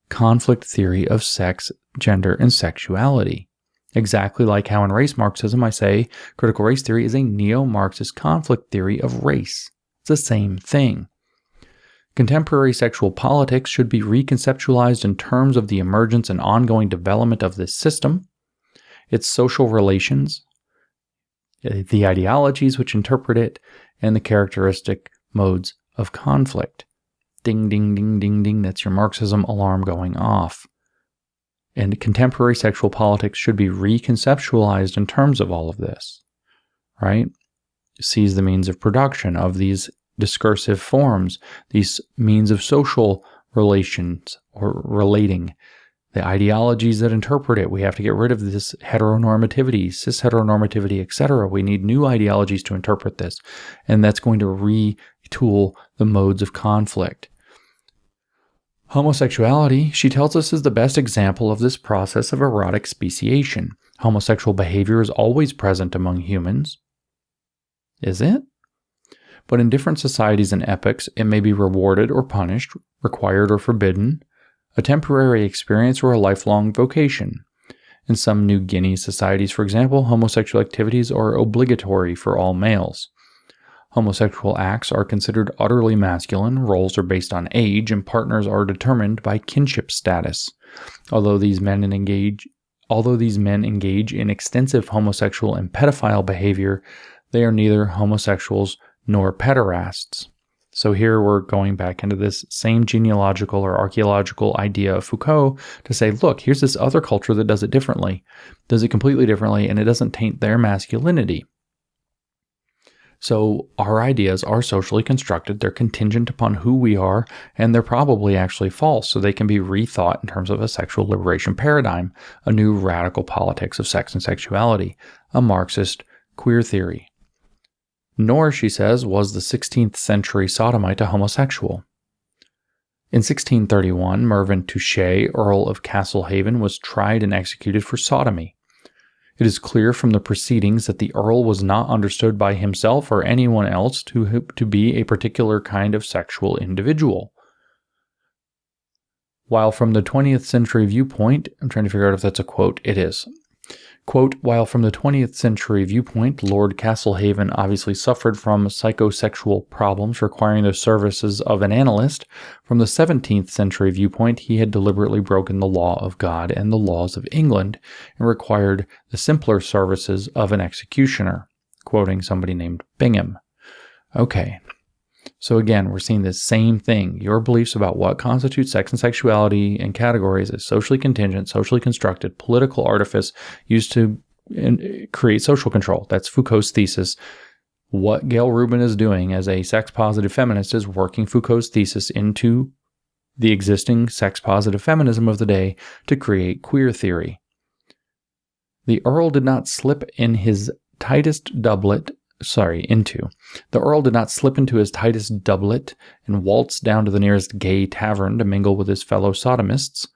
Speaker 1: conflict theory of sex, gender, and sexuality. Exactly like how in race Marxism I say critical race theory is a neo-Marxist conflict theory of race. It's the same thing. Contemporary sexual politics should be reconceptualized in terms of the emergence and ongoing development of this system, its social relations, the ideologies which interpret it, and the characteristic modes of conflict. Ding, ding, ding, ding, ding. That's your Marxism alarm going off. And contemporary sexual politics should be reconceptualized in terms of all of this, right? Sees the means of production of these discursive forms, these means of social relations or relating, the ideologies that interpret it. We have to get rid of this heteronormativity, cis-heteronormativity, etc. We need new ideologies to interpret this, and that's going to retool the modes of conflict. Homosexuality, she tells us, is the best example of this process of erotic speciation. Homosexual behavior is always present among humans. Is it? But in different societies and epochs, it may be rewarded or punished, required or forbidden, a temporary experience or a lifelong vocation. In some New Guinea societies, for example, homosexual activities are obligatory for all males. Homosexual acts are considered utterly masculine, roles are based on age, and partners are determined by kinship status. Although these men engage in extensive homosexual and pedophile behavior, they are neither homosexuals nor pederasts. So here we're going back into this same genealogical or archaeological idea of Foucault to say, look, here's this other culture that does it differently, does it completely differently, and it doesn't taint their masculinity. So our ideas are socially constructed, they're contingent upon who we are, and they're probably actually false, so they can be rethought in terms of a sexual liberation paradigm, a new radical politics of sex and sexuality, a Marxist queer theory. Nor, she says, was the 16th century sodomite a homosexual. In 1631, Mervyn Touchet, Earl of Castlehaven, was tried and executed for sodomy. It is clear from the proceedings that the Earl was not understood by himself or anyone else to be a particular kind of sexual individual. While from the 20th century viewpoint, I'm trying to figure out if that's a quote, it is. Quote, while from the 20th century viewpoint, Lord Castlehaven obviously suffered from psychosexual problems requiring the services of an analyst, from the 17th century viewpoint, he had deliberately broken the law of God and the laws of England and required the simpler services of an executioner, quoting somebody named Bingham. Okay. So again, we're seeing this same thing. Your beliefs about what constitutes sex and sexuality and categories is socially contingent, socially constructed, political artifice used to create social control. That's Foucault's thesis. What Gayle Rubin is doing as a sex-positive feminist is working Foucault's thesis into the existing sex-positive feminism of the day to create queer theory. The Earl did not slip into his tightest doublet and waltz down to the nearest gay tavern to mingle with his fellow sodomists.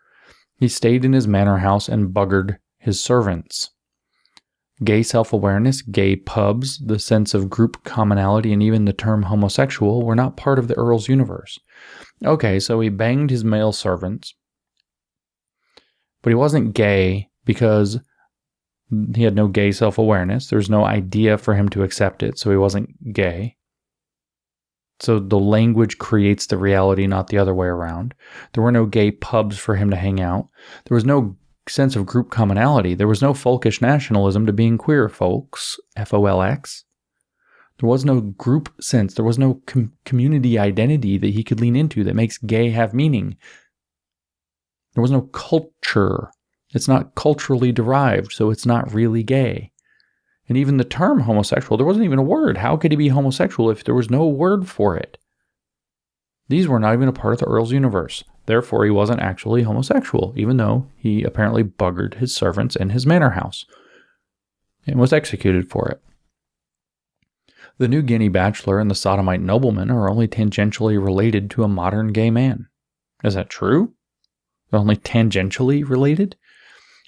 Speaker 1: He stayed in his manor house and buggered his servants. Gay self-awareness, gay pubs, the sense of group commonality, and even the term homosexual were not part of the Earl's universe. Okay, so he banged his male servants, but he wasn't gay because he had no gay self-awareness. There was no idea for him to accept it, so he wasn't gay. So the language creates the reality, not the other way around. There were no gay pubs for him to hang out. There was no sense of group commonality. There was no folkish nationalism to being queer, folks. F-O-L-X. There was no group sense. There was no community identity that he could lean into that makes gay have meaning. There was no culture. It's not culturally derived, so it's not really gay. And even the term homosexual, there wasn't even a word. How could he be homosexual if there was no word for it? These were not even a part of the Earl's universe. Therefore, he wasn't actually homosexual, even though he apparently buggered his servants in his manor house and was executed for it. The New Guinea bachelor and the sodomite nobleman are only tangentially related to a modern gay man. Is that true? They're only tangentially related?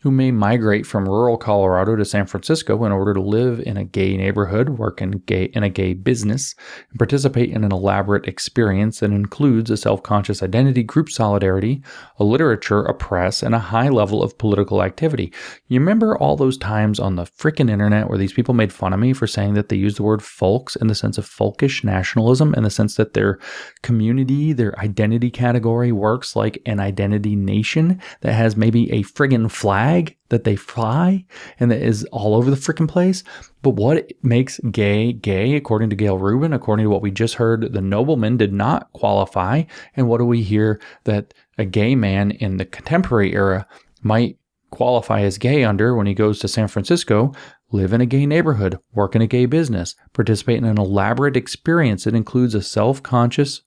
Speaker 1: Who may migrate from rural Colorado to San Francisco in order to live in a gay neighborhood, work in a gay business, and participate in an elaborate experience that includes a self-conscious identity, group solidarity, a literature, a press, and a high level of political activity. You remember all those times on the frickin' internet where these people made fun of me for saying that they use the word folks in the sense of folkish nationalism, in the sense that their community, their identity category works like an identity nation that has maybe a friggin' flag that they fly and that is all over the freaking place. But what makes gay, according to Gayle Rubin, according to what we just heard, the nobleman did not qualify. And what do we hear that a gay man in the contemporary era might qualify as gay under when he goes to San Francisco, live in a gay neighborhood, work in a gay business, participate in an elaborate experience that includes a self-conscious,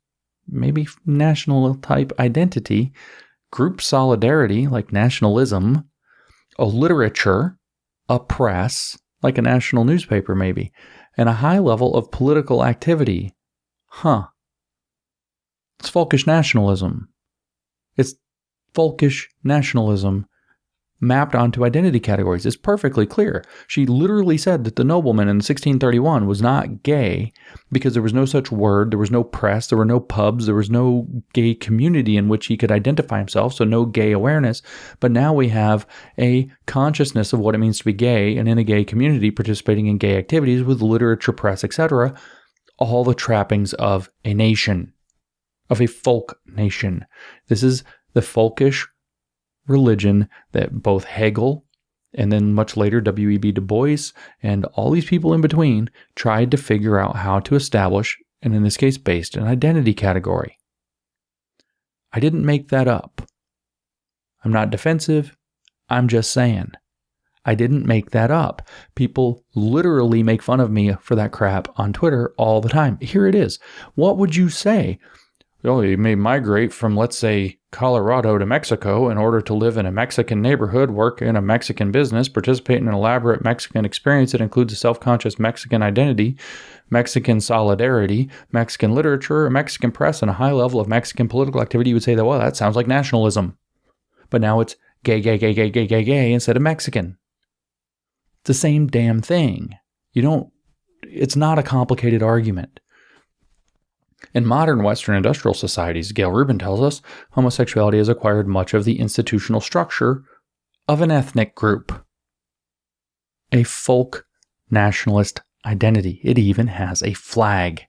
Speaker 1: maybe national type identity group solidarity, like nationalism, a literature, a press, like a national newspaper maybe, and a high level of political activity. It's folkish nationalism. It's folkish nationalism mapped onto identity categories. It's perfectly clear. She literally said that the nobleman in 1631 was not gay because there was no such word, there was no press, there were no pubs, there was no gay community in which he could identify himself, so no gay awareness. But now we have a consciousness of what it means to be gay and in a gay community participating in gay activities with literature, press, etc., all the trappings of a nation, of a folk nation. This is the folkish religion that both Hegel and then much later W.E.B. Du Bois and all these people in between tried to figure out how to establish, and in this case based, an identity category. I didn't make that up. I'm not defensive. I'm just saying. I didn't make that up. People literally make fun of me for that crap on Twitter all the time. Here it is. What would you say? Oh, you may migrate from, let's say, Colorado to Mexico in order to live in a Mexican neighborhood, work in a Mexican business, participate in an elaborate Mexican experience that includes a self-conscious Mexican identity, Mexican solidarity, Mexican literature, a Mexican press, and a high level of Mexican political activity. You would say that, well, that sounds like nationalism. But now it's gay, gay, gay, gay, gay, gay, gay instead of Mexican. It's the same damn thing. It's not a complicated argument. In modern Western industrial societies, Gayle Rubin tells us, homosexuality has acquired much of the institutional structure of an ethnic group. A folk nationalist identity. It even has a flag.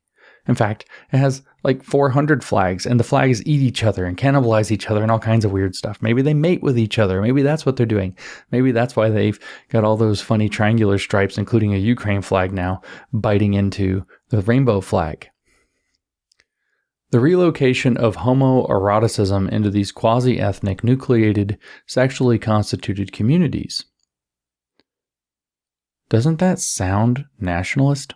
Speaker 1: In fact, it has like 400 flags, and the flags eat each other and cannibalize each other and all kinds of weird stuff. Maybe they mate with each other. Maybe that's what they're doing. Maybe that's why they've got all those funny triangular stripes, including a Ukraine flag now, biting into the rainbow flag. The relocation of homoeroticism into these quasi-ethnic, nucleated, sexually constituted communities. Doesn't that sound nationalist?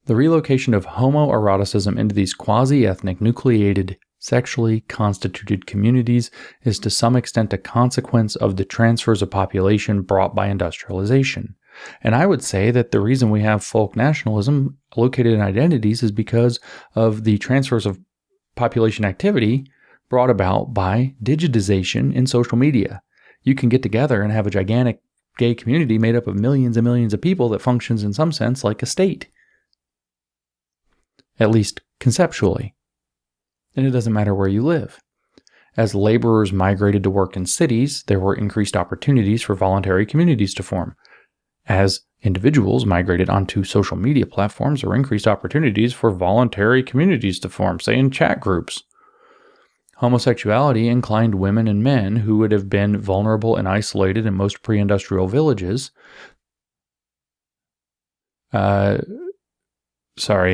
Speaker 1: The relocation of homoeroticism into these quasi-ethnic, nucleated, sexually constituted communities is to some extent a consequence of the transfers of population brought by industrialization. And I would say that the reason we have folk nationalism located in identities is because of the transfers of population activity brought about by digitization in social media. You can get together and have a gigantic gay community made up of millions and millions of people that functions in some sense like a state. At least conceptually. And it doesn't matter where you live. As laborers migrated to work in cities, there were increased opportunities for voluntary communities to form. As individuals migrated onto social media platforms, there were increased opportunities for voluntary communities to form, say in chat groups. Homosexuality inclined women and men who would have been vulnerable and isolated in most pre-industrial villages. Sorry,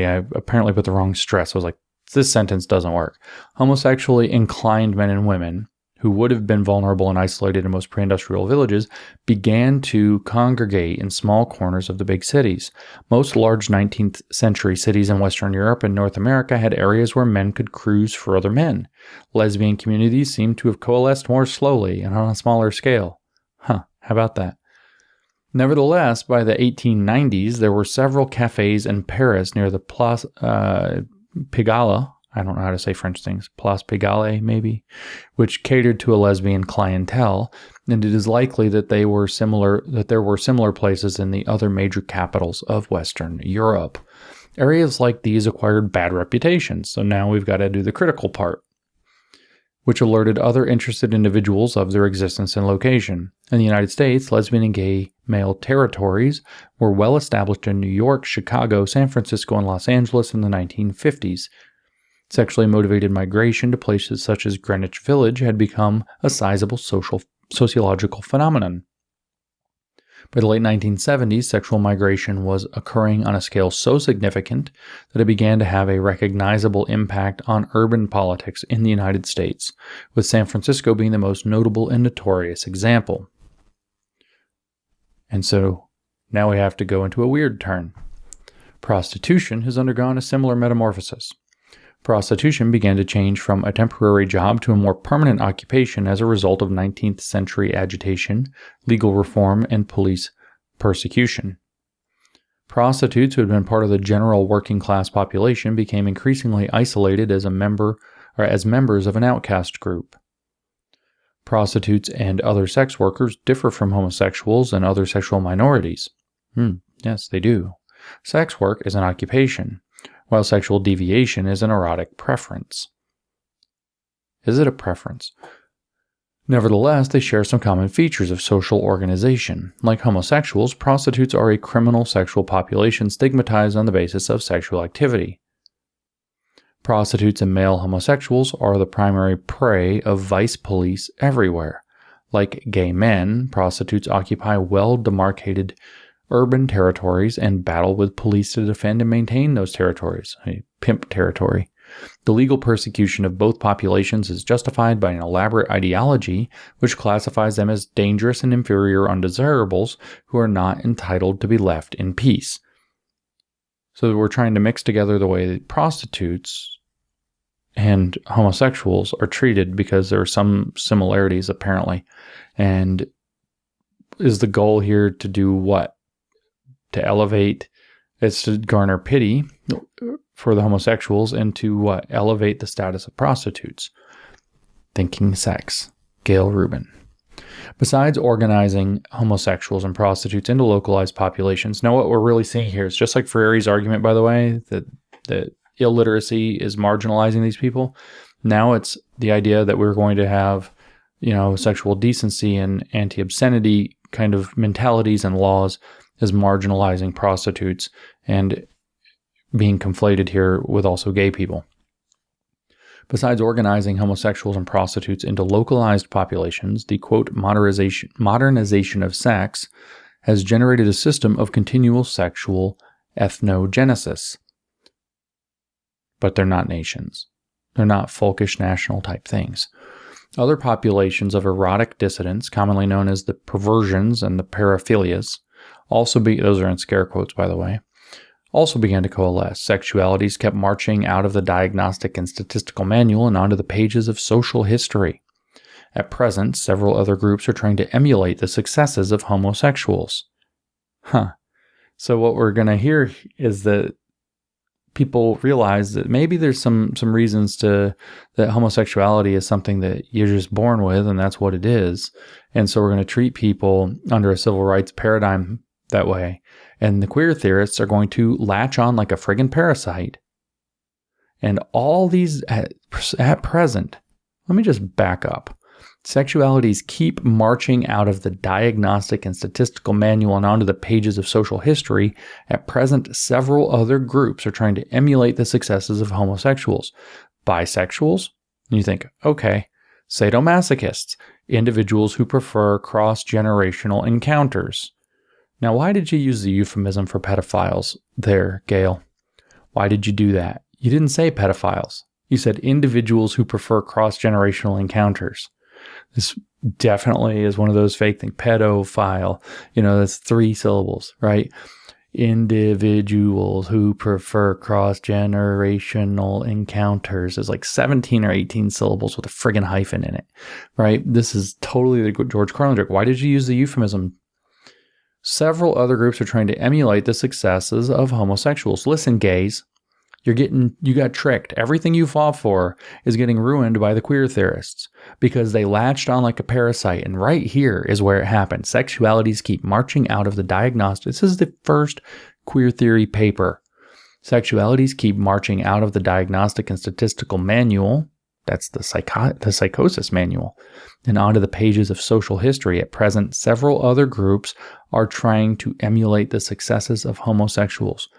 Speaker 1: I apparently put the wrong stress. I was like, this sentence doesn't work. Homosexually inclined men and women who would have been vulnerable and isolated in most pre-industrial villages, began to congregate in small corners of the big cities. Most large 19th century cities in Western Europe and North America had areas where men could cruise for other men. Lesbian communities seem to have coalesced more slowly and on a smaller scale. How about that? Nevertheless, by the 1890s, there were several cafes in Paris near the Place Pigalle, I don't know how to say French things, Place Pigalle maybe, which catered to a lesbian clientele, and it is likely that there were similar places in the other major capitals of Western Europe. Areas like these acquired bad reputations, so now we've got to do the critical part, which alerted other interested individuals of their existence and location. In the United States, lesbian and gay male territories were well established in New York, Chicago, San Francisco, and Los Angeles in the 1950s. Sexually motivated migration to places such as Greenwich Village had become a sizable sociological phenomenon. By the late 1970s, sexual migration was occurring on a scale so significant that it began to have a recognizable impact on urban politics in the United States, with San Francisco being the most notable and notorious example. And so now we have to go into a weird turn. Prostitution has undergone a similar metamorphosis. Prostitution began to change from a temporary job to a more permanent occupation as a result of 19th century agitation, legal reform, and police persecution. Prostitutes who had been part of the general working class population became increasingly isolated as members of an outcast group. Prostitutes and other sex workers differ from homosexuals and other sexual minorities. Yes, they do. Sex work is an occupation, while sexual deviation is an erotic preference. Is it a preference? Nevertheless, they share some common features of social organization. Like homosexuals, prostitutes are a criminal sexual population stigmatized on the basis of sexual activity. Prostitutes and male homosexuals are the primary prey of vice police everywhere. Like gay men, prostitutes occupy well-demarcated urban territories and battle with police to defend and maintain those territories, a pimp territory. The legal persecution of both populations is justified by an elaborate ideology which classifies them as dangerous and inferior undesirables who are not entitled to be left in peace. So we're trying to mix together the way that prostitutes and homosexuals are treated because there are some similarities apparently. And is the goal here to do what? To elevate, it's to garner pity for the homosexuals and to elevate the status of prostitutes. Thinking sex. Gayle Rubin. Besides organizing homosexuals and prostitutes into localized populations, now what we're really seeing here is just like Ferrari's argument, by the way, that illiteracy is marginalizing these people. Now it's the idea that we're going to have, sexual decency and anti-obscenity kind of mentalities and laws as marginalizing prostitutes and being conflated here with also gay people. Besides organizing homosexuals and prostitutes into localized populations, the, quote, modernization of sex has generated a system of continual sexual ethnogenesis. But they're not nations. They're not folkish national type things. Other populations of erotic dissidents, commonly known as the perversions and the paraphilias, those are in scare quotes, by the way, also began to coalesce. Sexualities kept marching out of the diagnostic and statistical manual and onto the pages of social history. At present, several other groups are trying to emulate the successes of homosexuals. So what we're going to hear is that people realize that maybe there's some reasons that homosexuality is something that you're just born with, and that's what it is. And so we're going to treat people under a civil rights paradigm that way. And the queer theorists are going to latch on like a friggin' parasite. And all these, at present, let me just back up. Sexualities keep marching out of the diagnostic and statistical manual and onto the pages of social history. At present, several other groups are trying to emulate the successes of homosexuals. Bisexuals? And you think, okay. Sadomasochists, individuals who prefer cross-generational encounters. Now, why did you use the euphemism for pedophiles there, Gayle? Why did you do that? You didn't say pedophiles. You said individuals who prefer cross-generational encounters. This definitely is one of those fake things. Pedophile, that's 3 syllables, right? Individuals who prefer cross-generational encounters is like 17 or 18 syllables with a friggin' hyphen in it, right? This is totally the George Carlin trick. Why did you use the euphemism? Several other groups are trying to emulate the successes of homosexuals. Listen, gays, you got tricked. Everything you fought for is getting ruined by the queer theorists because they latched on like a parasite. And right here is where it happened. Sexualities keep marching out of the diagnostic. This is the first queer theory paper. Sexualities keep marching out of the diagnostic and statistical manual. That's the psychosis manual. And onto the pages of social history. At present, several other groups are trying to emulate the successes of homosexuals.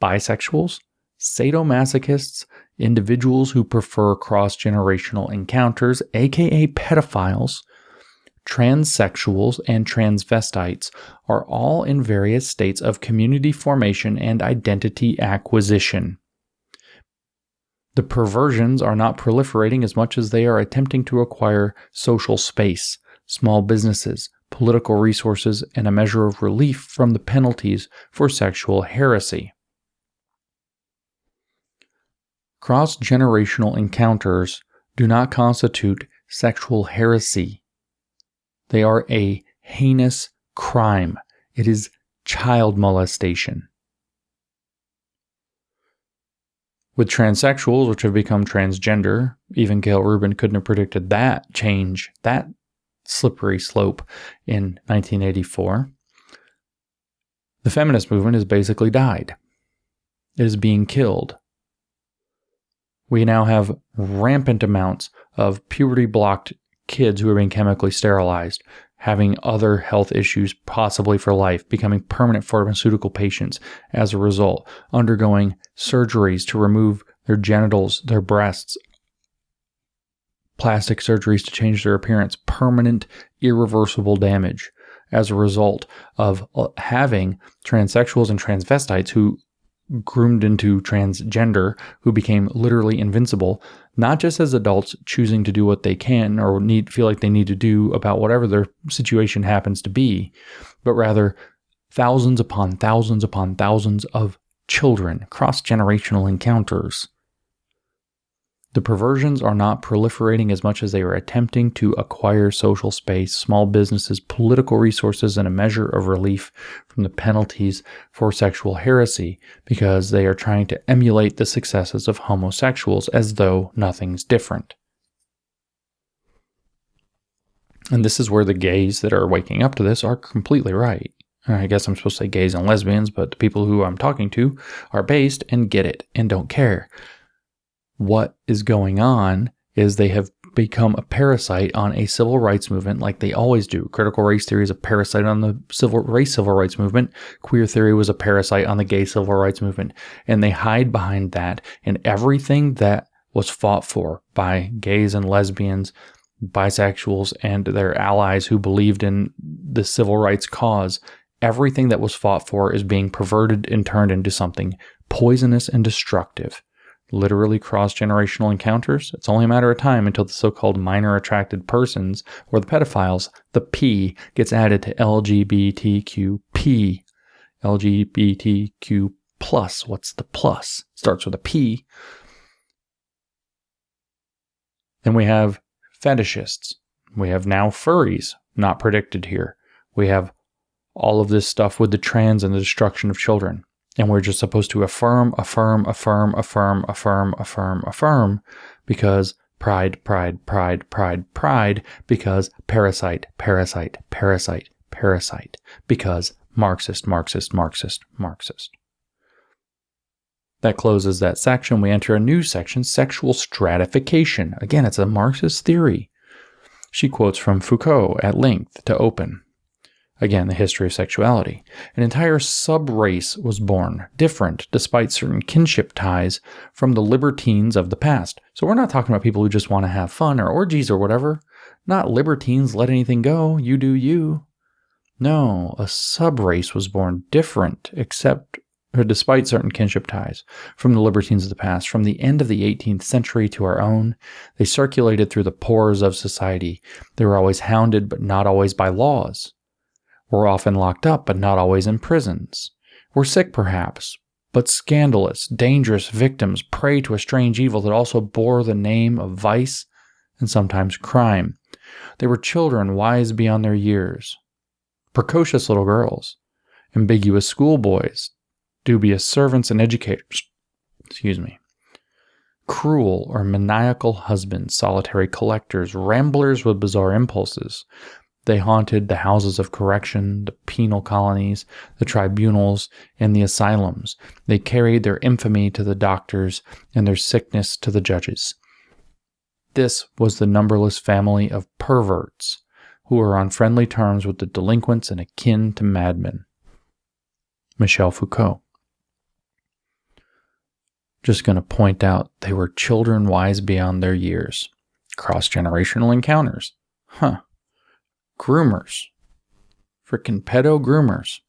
Speaker 1: Bisexuals, sadomasochists, individuals who prefer cross-generational encounters, aka pedophiles, transsexuals, and transvestites are all in various states of community formation and identity acquisition. The perversions are not proliferating as much as they are attempting to acquire social space, small businesses, political resources, and a measure of relief from the penalties for sexual heresy. Cross-generational encounters do not constitute sexual heresy. They are a heinous crime. It is child molestation. With transsexuals, which have become transgender, even Gayle Rubin couldn't have predicted that change, that slippery slope in 1984. The feminist movement has basically died. It is being killed. We now have rampant amounts of puberty-blocked kids who are being chemically sterilized, having other health issues possibly for life, becoming permanent pharmaceutical patients as a result, undergoing surgeries to remove their genitals, their breasts, plastic surgeries to change their appearance, permanent, irreversible damage as a result of having transsexuals and transvestites who groomed into transgender, who became literally invincible, not just as adults choosing to do what they can or feel like they need to do about whatever their situation happens to be, but rather thousands upon thousands upon thousands of children, cross-generational encounters. The perversions are not proliferating as much as they are attempting to acquire social space, small businesses, political resources, and a measure of relief from the penalties for sexual heresy, because they are trying to emulate the successes of homosexuals as though nothing's different. And this is where the gays that are waking up to this are completely right. I guess I'm supposed to say gays and lesbians, but the people who I'm talking to are based and get it and don't care. What is going on is they have become a parasite on a civil rights movement like they always do. Critical race theory is a parasite on the civil rights movement. Queer theory was a parasite on the gay civil rights movement. And they hide behind that, and everything that was fought for by gays and lesbians, bisexuals, and their allies who believed in the civil rights cause, everything that was fought for is being perverted and turned into something poisonous and destructive. Literally cross-generational encounters. It's only a matter of time until the so-called minor attracted persons, or the pedophiles, the P, gets added to LGBTQP. LGBTQ plus. What's the plus? Starts with a P. Then we have fetishists. We have now furries, not predicted here. We have all of this stuff with the trans and the destruction of children. And we're just supposed to affirm, because pride, because parasite, because Marxist. That closes that section. We enter a new section, sexual stratification. Again, it's a Marxist theory. She quotes from Foucault at length to open. Again, the history of sexuality. An entire sub-race was born, different, despite certain kinship ties, from the libertines of the past. So we're not talking about people who just want to have fun or orgies or whatever. Not libertines, let anything go, you do you. No, a sub-race was born, different, despite certain kinship ties, from the libertines of the past. From the end of the 18th century to our own, they circulated through the pores of society. They were always hounded, but not always by laws. Were often locked up, but not always in prisons. Were sick, perhaps, but scandalous, dangerous victims, prey to a strange evil that also bore the name of vice and sometimes crime. They were children wise beyond their years, precocious little girls, ambiguous schoolboys, dubious servants and educators, cruel or maniacal husbands, solitary collectors, ramblers with bizarre impulses. They haunted the houses of correction, the penal colonies, the tribunals, and the asylums. They carried their infamy to the doctors and their sickness to the judges. This was the numberless family of perverts who were on friendly terms with the delinquents and akin to madmen. Michel Foucault. Just going to point out they were children wise beyond their years. Cross-generational encounters. Groomers. Frickin' pedo groomers.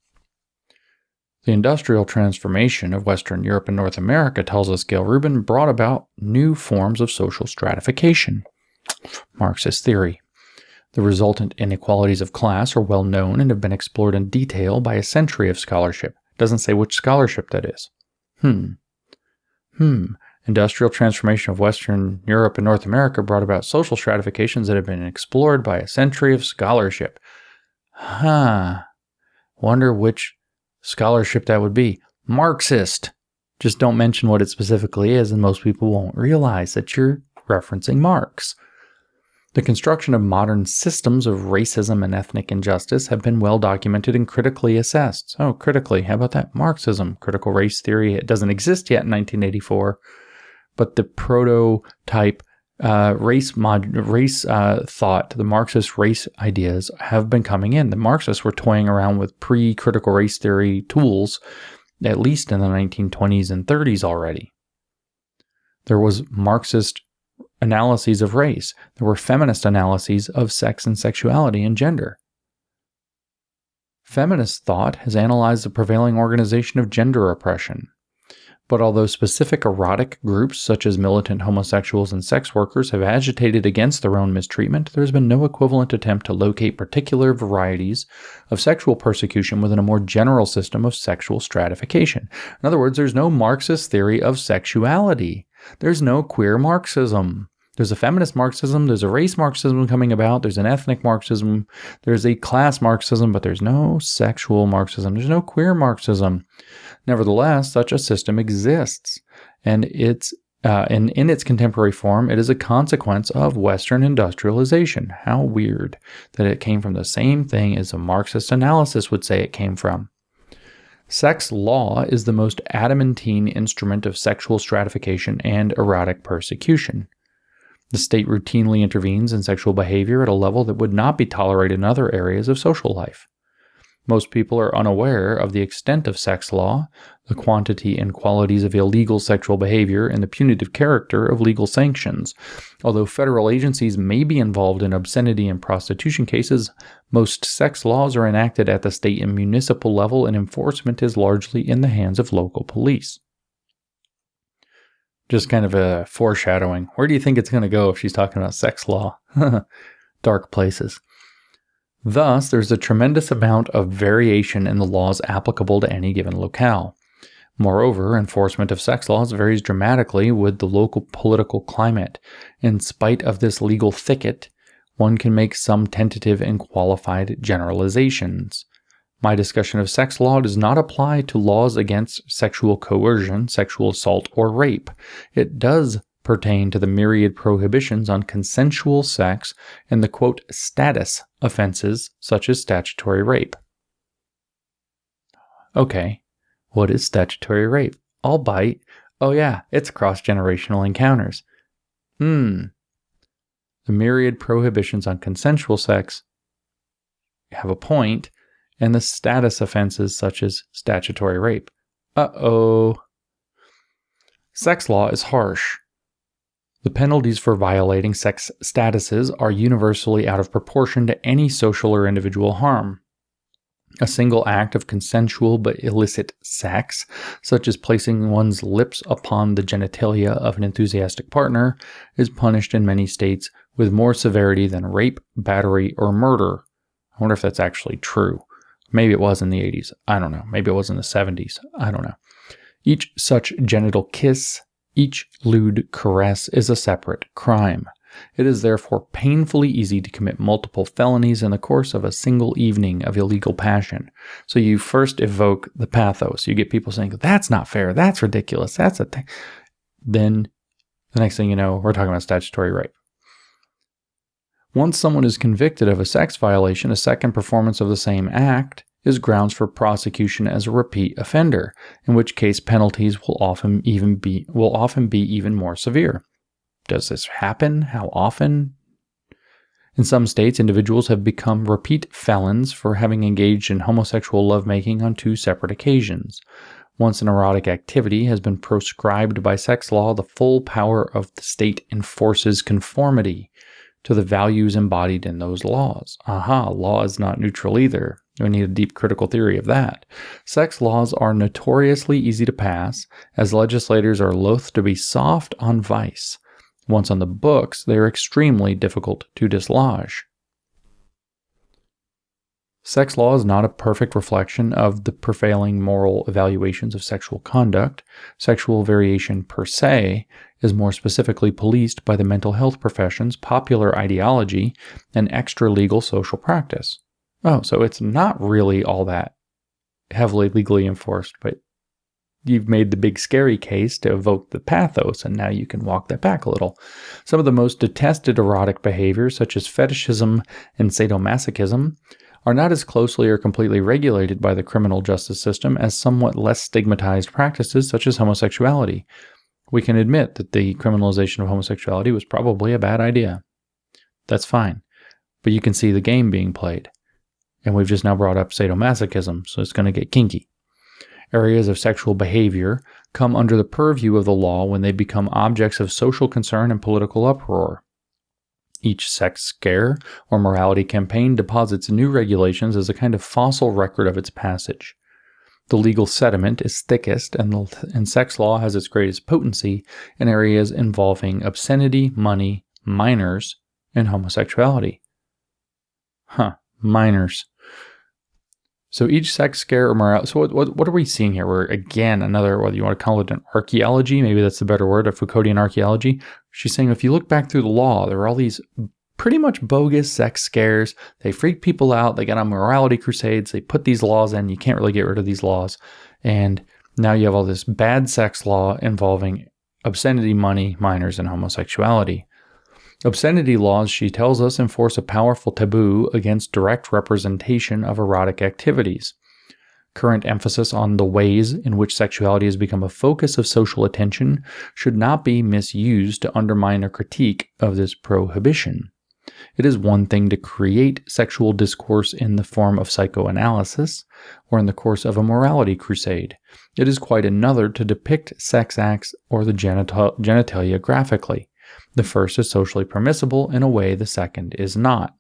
Speaker 1: The industrial transformation of Western Europe and North America, tells us Gayle Rubin, brought about new forms of social stratification. Marxist theory. The resultant inequalities of class are well known and have been explored in detail by a century of scholarship. Doesn't say which scholarship that is. Industrial transformation of Western Europe and North America brought about social stratifications that have been explored by a century of scholarship. Wonder which scholarship that would be. Marxist. Just don't mention what it specifically is, and most people won't realize that you're referencing Marx. The construction of modern systems of racism and ethnic injustice have been well documented and critically assessed. Oh, critically. How about that? Marxism, critical race theory. It doesn't exist yet in 1984, but the prototype race thought, the Marxist race ideas have been coming in. The Marxists were toying around with pre-critical race theory tools, at least in the 1920s and 30s already. There was Marxist analyses of race. There were feminist analyses of sex and sexuality and gender. Feminist thought has analyzed the prevailing organization of gender oppression. But although specific erotic groups such as militant homosexuals and sex workers have agitated against their own mistreatment, there has been no equivalent attempt to locate particular varieties of sexual persecution within a more general system of sexual stratification. In other words, there's no Marxist theory of sexuality. There's no queer Marxism. There's a feminist Marxism, there's a race Marxism coming about, there's an ethnic Marxism, there's a class Marxism, but there's no sexual Marxism, there's no queer Marxism. Nevertheless, such a system exists, and in its contemporary form, it is a consequence of Western industrialization. How weird that it came from the same thing as a Marxist analysis would say it came from. Sex law is the most adamantine instrument of sexual stratification and erotic persecution. The state routinely intervenes in sexual behavior at a level that would not be tolerated in other areas of social life. Most people are unaware of the extent of sex law, the quantity and qualities of illegal sexual behavior, and the punitive character of legal sanctions. Although federal agencies may be involved in obscenity and prostitution cases, most sex laws are enacted at the state and municipal level, and enforcement is largely in the hands of local police. Just kind of a foreshadowing. Where do you think it's going to go if she's talking about sex law? Dark places. Thus, there's a tremendous amount of variation in the laws applicable to any given locale. Moreover, enforcement of sex laws varies dramatically with the local political climate. In spite of this legal thicket, one can make some tentative and qualified generalizations. My discussion of sex law does not apply to laws against sexual coercion, sexual assault, or rape. It does pertain to the myriad prohibitions on consensual sex and the, quote, status offenses such as statutory rape. Okay, what is statutory rape? I'll bite. Oh yeah, it's cross-generational encounters. The myriad prohibitions on consensual sex have a point, and the status offenses such as statutory rape. Sex law is harsh. The penalties for violating sex statuses are universally out of proportion to any social or individual harm. A single act of consensual but illicit sex, such as placing one's lips upon the genitalia of an enthusiastic partner, is punished in many states with more severity than rape, battery, or murder. I wonder if that's actually true. Maybe it was in the 80s. I don't know. Maybe it was in the 70s. I don't know. Each such genital kiss, each lewd caress is a separate crime. It is therefore painfully easy to commit multiple felonies in the course of a single evening of illegal passion. So you first evoke the pathos. You get people saying, that's not fair, that's ridiculous, that's a thing. Then the next thing you know, we're talking about statutory rape. Once someone is convicted of a sex violation, a second performance of the same act is grounds for prosecution as a repeat offender, in which case penalties will often be even more severe. Does this happen? How often? In some states, individuals have become repeat felons for having engaged in homosexual lovemaking on 2 separate occasions. Once an erotic activity has been proscribed by sex law, the full power of the state enforces conformity to the values embodied in those laws. Law is not neutral either. We need a deep critical theory of that. Sex laws are notoriously easy to pass, as legislators are loath to be soft on vice. Once on the books, they are extremely difficult to dislodge. Sex law is not a perfect reflection of the prevailing moral evaluations of sexual conduct. Sexual variation per se is more specifically policed by the mental health professions, popular ideology, and extra-legal social practice. Oh, so it's not really all that heavily legally enforced, but you've made the big scary case to evoke the pathos, and now you can walk that back a little. Some of the most detested erotic behaviors, such as fetishism and sadomasochism, are not as closely or completely regulated by the criminal justice system as somewhat less stigmatized practices such as homosexuality. We can admit that the criminalization of homosexuality was probably a bad idea. That's fine. But you can see the game being played. And we've just now brought up sadomasochism, so it's going to get kinky. Areas of sexual behavior come under the purview of the law when they become objects of social concern and political uproar. Each sex scare or morality campaign deposits new regulations as a kind of fossil record of its passage. The legal sediment is thickest, and sex law has its greatest potency in areas involving obscenity, money, minors, and homosexuality. Minors. So each sex scare or morality. So what are we seeing here? We're, again, another, whether you want to call it an archaeology, maybe that's the better word, a Foucauldian archaeology. She's saying if you look back through the law, there are all these pretty much bogus sex scares. They freak people out. They get on morality crusades. They put these laws in. You can't really get rid of these laws. And now you have all this bad sex law involving obscenity, money, minors, and homosexuality. Obscenity laws, she tells us, enforce a powerful taboo against direct representation of erotic activities. Current emphasis on the ways in which sexuality has become a focus of social attention should not be misused to undermine a critique of this prohibition. It is one thing to create sexual discourse in the form of psychoanalysis or in the course of a morality crusade. It is quite another to depict sex acts or the genitalia graphically. The first is socially permissible in a way the second is not.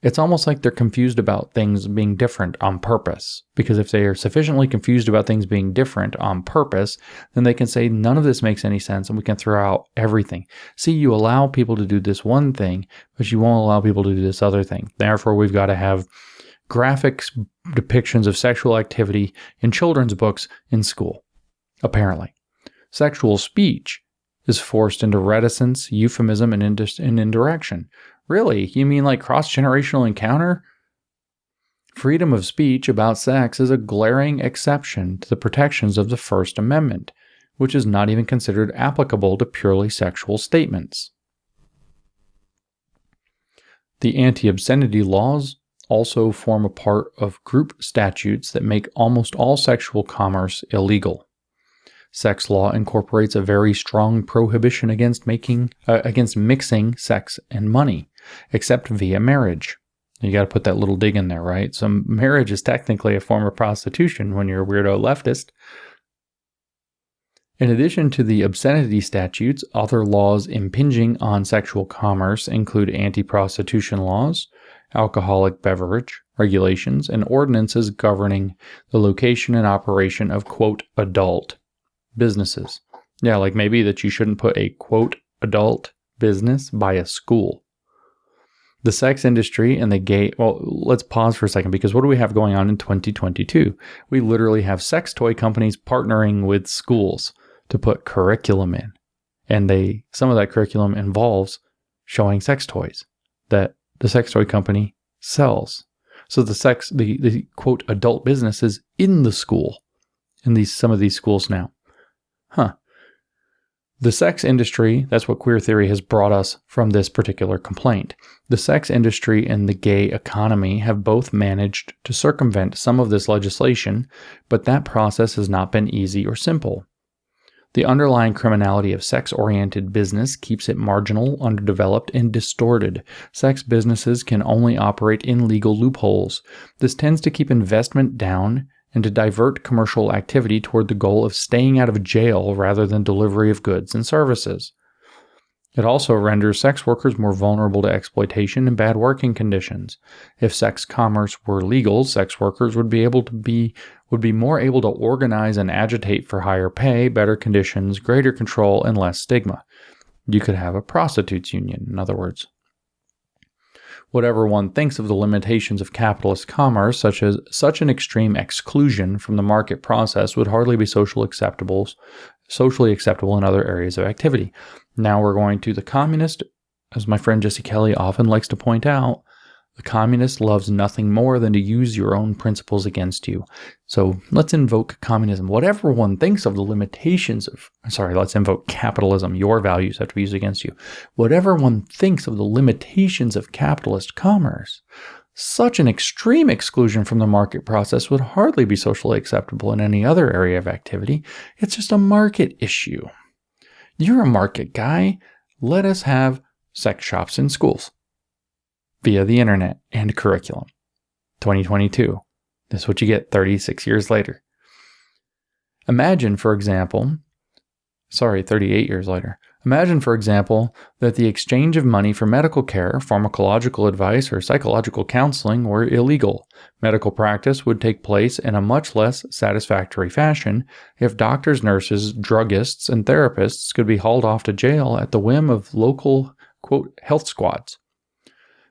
Speaker 1: It's almost like they're confused about things being different on purpose, because if they are sufficiently confused about things being different on purpose, then they can say none of this makes any sense and we can throw out everything. See, you allow people to do this one thing, but you won't allow people to do this other thing. Therefore, we've got to have graphic depictions of sexual activity in children's books in school, apparently. Sexual speech is forced into reticence, euphemism, and indirection. Really? You mean like cross-generational encounter? Freedom of speech about sex is a glaring exception to the protections of the First Amendment, which is not even considered applicable to purely sexual statements. The anti-obscenity laws also form a part of group statutes that make almost all sexual commerce illegal. Sex law incorporates a very strong prohibition against mixing sex and money, except via marriage. You got to put that little dig in there, right? So marriage is technically a form of prostitution when you're a weirdo leftist. In addition to the obscenity statutes, other laws impinging on sexual commerce include anti-prostitution laws, alcoholic beverage regulations, and ordinances governing the location and operation of, quote, adult businesses. Yeah, like maybe that you shouldn't put a, quote, adult business by a school. The sex industry and the gay... Well, let's pause for a second, because what do we have going on in 2022? We literally have sex toy companies partnering with schools to put curriculum in. And some of that curriculum involves showing sex toys that the sex toy company sells. So the quote, adult business is in the school, in some of these schools now. The sex industry, that's what queer theory has brought us from this particular complaint. The sex industry and the gay economy have both managed to circumvent some of this legislation, but that process has not been easy or simple. The underlying criminality of sex-oriented business keeps it marginal, underdeveloped, and distorted. Sex businesses can only operate in legal loopholes. This tends to keep investment down and to divert commercial activity toward the goal of staying out of jail rather than delivery of goods and services. It also renders sex workers more vulnerable to exploitation and bad working conditions. If sex commerce were legal, sex workers would be more able to organize and agitate for higher pay, better conditions, greater control, and less stigma. You could have a prostitutes union, in other words. Whatever one thinks of the limitations of capitalist commerce, such an extreme exclusion from the market process would hardly be socially acceptable in other areas of activity. Now we're going to the communist. As my friend Jesse Kelly often likes to point out, the communist loves nothing more than to use your own principles against you. So let's invoke communism. Whatever one thinks of the limitations of, let's invoke capitalism. Your values have to be used against you. Whatever one thinks of the limitations of capitalist commerce, such an extreme exclusion from the market process would hardly be socially acceptable in any other area of activity. It's just a market issue. You're a market guy. Let us have sex shops in schools via the internet and curriculum. 2022. This is what you get 36 years later. Imagine, for example, 38 years later. Imagine, for example, that the exchange of money for medical care, pharmacological advice, or psychological counseling were illegal. Medical practice would take place in a much less satisfactory fashion if doctors, nurses, druggists, and therapists could be hauled off to jail at the whim of local, quote, health squads.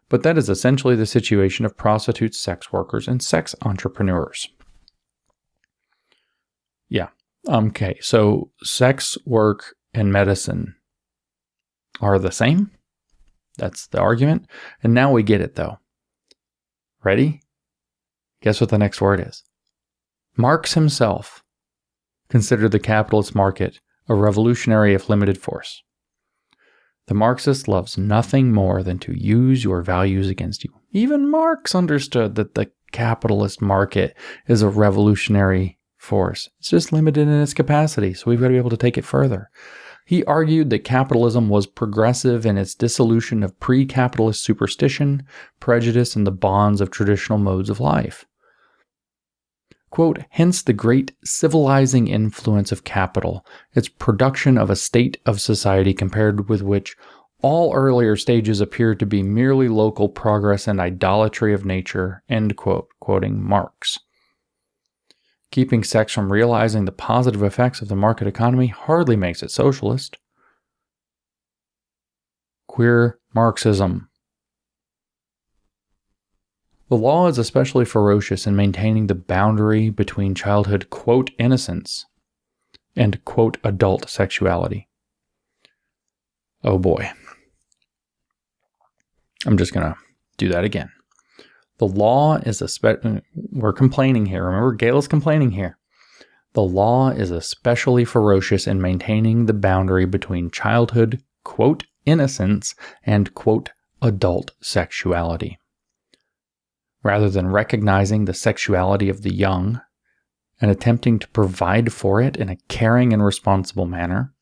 Speaker 1: But that is essentially the situation of prostitutes, sex workers, and sex entrepreneurs. Yeah. Okay, so sex work and medicine are the same. That's the argument. And now we get it, though. Ready? Guess what the next word is? Marx himself considered the capitalist market a revolutionary if limited force. The Marxist loves nothing more than to use your values against you. Even Marx understood that the capitalist market is a revolutionary force. It's just limited in its capacity, so we've got to be able to take it further. He argued that capitalism was progressive in its dissolution of pre-capitalist superstition, prejudice, and the bonds of traditional modes of life. Quote, hence the great civilizing influence of capital, its production of a state of society compared with which all earlier stages appear to be merely local progress and idolatry of nature, end quote, quoting Marx. Keeping sex from realizing the positive effects of the market economy hardly makes it socialist. Queer Marxism. The law is especially ferocious in maintaining the boundary between childhood, quote, innocence and, quote, adult sexuality. Oh boy. I'm just going to do that again. The law is we're complaining here. Remember, Gayle's complaining here. The law is especially ferocious in maintaining the boundary between childhood, quote, innocence and, quote, adult sexuality. Rather than recognizing the sexuality of the young and attempting to provide for it in a caring and responsible manner,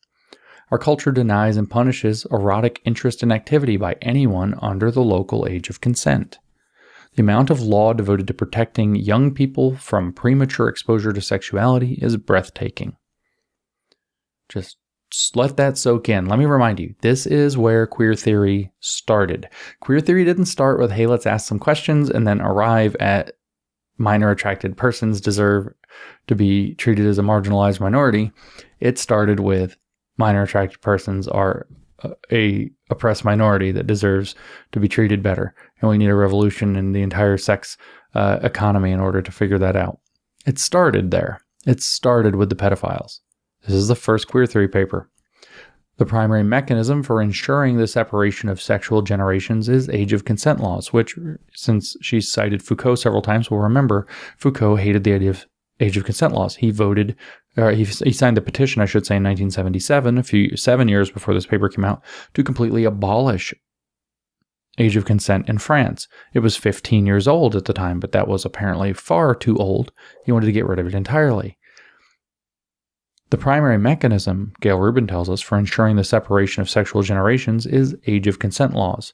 Speaker 1: our culture denies and punishes erotic interest and activity by anyone under the local age of consent. The amount of law devoted to protecting young people from premature exposure to sexuality is breathtaking. Just let that soak in. Let me remind you, this is where queer theory started. Queer theory didn't start with, hey, let's ask some questions and then arrive at minor attracted persons deserve to be treated as a marginalized minority. It started with minor attracted persons are a oppressed minority that deserves to be treated better. And we need a revolution in the entire sex economy in order to figure that out. It started there. It started with the pedophiles. This is the first queer theory paper. The primary mechanism for ensuring the separation of sexual generations is age of consent laws, which, since she cited Foucault several times, we'll remember Foucault hated the idea of age of consent laws. He signed the petition, I should say, in 1977, 7 years before this paper came out, to completely abolish age of consent in France. It was 15 years old at the time, but that was apparently far too old. He wanted to get rid of it entirely. The primary mechanism, Gayle Rubin tells us, for ensuring the separation of sexual generations is age of consent laws.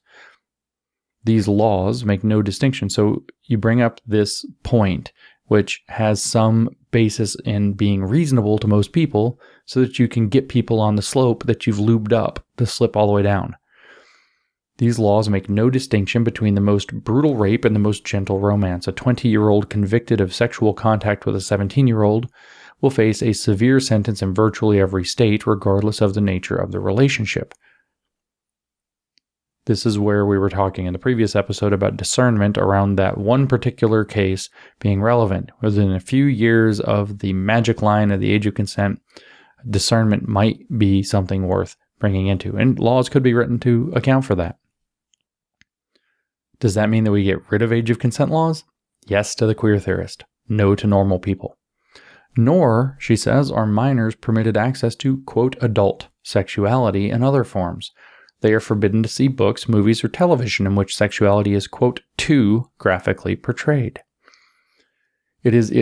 Speaker 1: These laws make no distinction. So you bring up this point, which has some basis in being reasonable to most people, so that you can get people on the slope that you've lubed up to slip all the way down. These laws make no distinction between the most brutal rape and the most gentle romance. A 20-year-old convicted of sexual contact with a 17-year-old will face a severe sentence in virtually every state, regardless of the nature of the relationship. This is where we were talking in the previous episode about discernment around that one particular case being relevant. Within a few years of the magic line of the age of consent, discernment might be something worth bringing into, and laws could be written to account for that. Does that mean that we get rid of age of consent laws? Yes to the queer theorist. No to normal people. Nor, she says, are minors permitted access to, quote, adult sexuality and other forms. They are forbidden to see books, movies, or television in which sexuality is, quote, too graphically portrayed. It is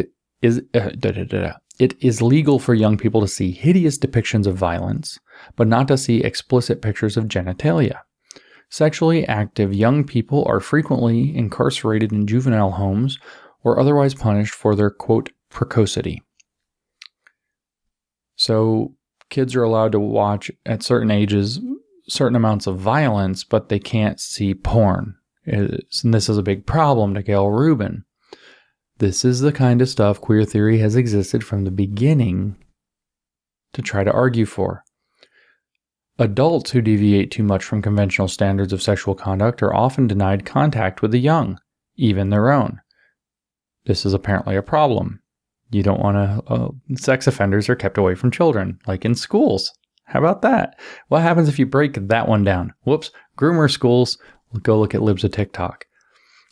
Speaker 1: legal for young people to see hideous depictions of violence, but not to see explicit pictures of genitalia. Sexually active young people are frequently incarcerated in juvenile homes or otherwise punished for their, quote, precocity. So kids are allowed to watch at certain ages certain amounts of violence, but they can't see porn. And this is a big problem to Gayle Rubin. This is the kind of stuff queer theory has existed from the beginning to try to argue for. Adults who deviate too much from conventional standards of sexual conduct are often denied contact with the young, even their own. This is apparently a problem. You don't want to... sex offenders are kept away from children, like in schools. How about that? What happens if you break that one down? Whoops, groomer schools. Go look at libs of TikTok.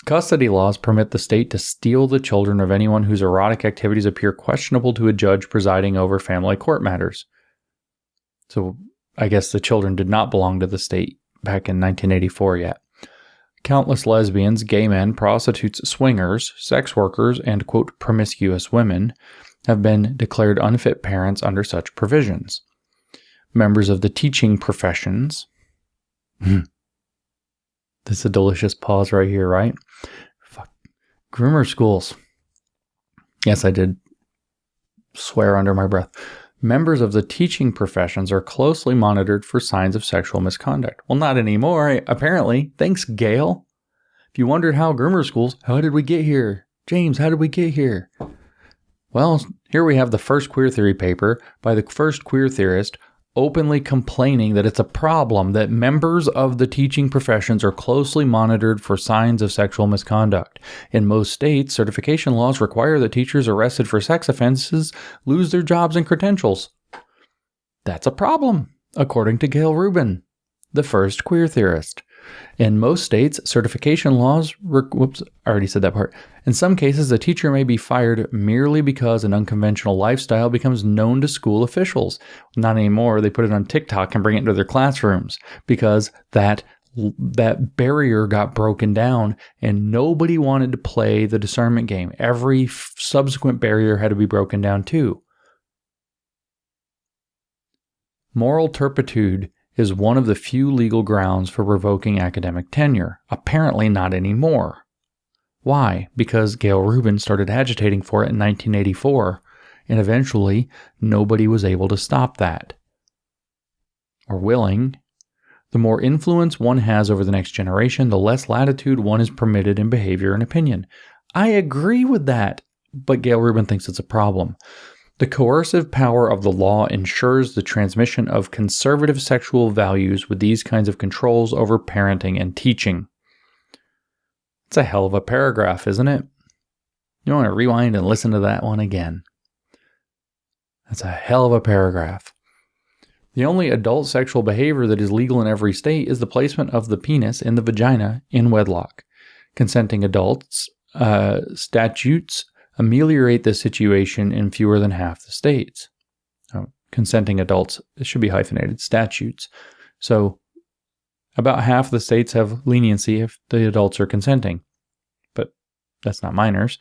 Speaker 1: Custody laws permit the state to steal the children of anyone whose erotic activities appear questionable to a judge presiding over family court matters. So I guess the children did not belong to the state back in 1984 yet. Countless lesbians, gay men, prostitutes, swingers, sex workers, and, quote, promiscuous women have been declared unfit parents under such provisions. Members of the teaching professions. This is a delicious pause right here, right? Fuck. Groomer schools. Yes, I did swear under my breath. Members of the teaching professions are closely monitored for signs of sexual misconduct. Well, not anymore, apparently. Thanks, Gayle. If you wondered how groomer schools, how did we get here? James, how did we get here? Well, here we have the first queer theory paper by the first queer theorist openly complaining that it's a problem that members of the teaching professions are closely monitored for signs of sexual misconduct. In most states, certification laws require that teachers arrested for sex offenses lose their jobs and credentials. That's a problem, according to Gayle Rubin, the first queer theorist. In most states, certification laws... Whoops, I already said that part. In some cases, a teacher may be fired merely because an unconventional lifestyle becomes known to school officials. Not anymore. They put it on TikTok and bring it into their classrooms because that barrier got broken down and nobody wanted to play the discernment game. Every subsequent barrier had to be broken down too. Moral turpitude is one of the few legal grounds for revoking academic tenure. Apparently not anymore. Why? Because Gayle Rubin started agitating for it in 1984, and eventually nobody was able to stop that. Or willing. The more influence one has over the next generation, the less latitude one is permitted in behavior and opinion. I agree with that, but Gayle Rubin thinks it's a problem. The coercive power of the law ensures the transmission of conservative sexual values with these kinds of controls over parenting and teaching. It's a hell of a paragraph, isn't it? You want to rewind and listen to that one again. That's a hell of a paragraph. The only adult sexual behavior that is legal in every state is the placement of the penis in the vagina in wedlock. Consenting adults statutes ameliorate the situation in fewer than half the states. Consenting adults, it should be hyphenated, statutes. So about half the states have leniency if the adults are consenting. But that's not minors.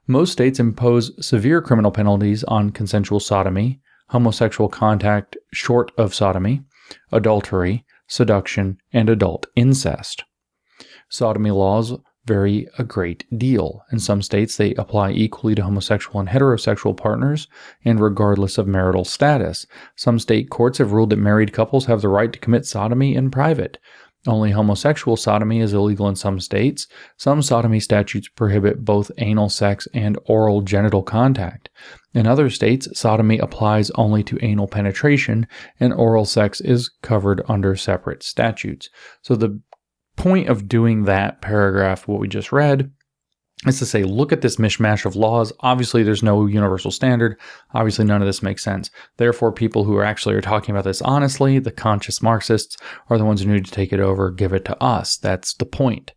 Speaker 1: Most states impose severe criminal penalties on consensual sodomy, homosexual contact short of sodomy, adultery, seduction, and adult incest. Sodomy laws vary a great deal. In some states, they apply equally to homosexual and heterosexual partners and regardless of marital status. Some state courts have ruled that married couples have the right to commit sodomy in private. Only homosexual sodomy is illegal in some states. Some sodomy statutes prohibit both anal sex and oral genital contact. In other states, sodomy applies only to anal penetration, and oral sex is covered under separate statutes. So the point of doing that paragraph, what we just read, is to say, look at this mishmash of laws. Obviously, there's no universal standard. Obviously, none of this makes sense. Therefore, people who are talking about this honestly, the conscious Marxists, are the ones who need to take it over, give it to us. That's the point.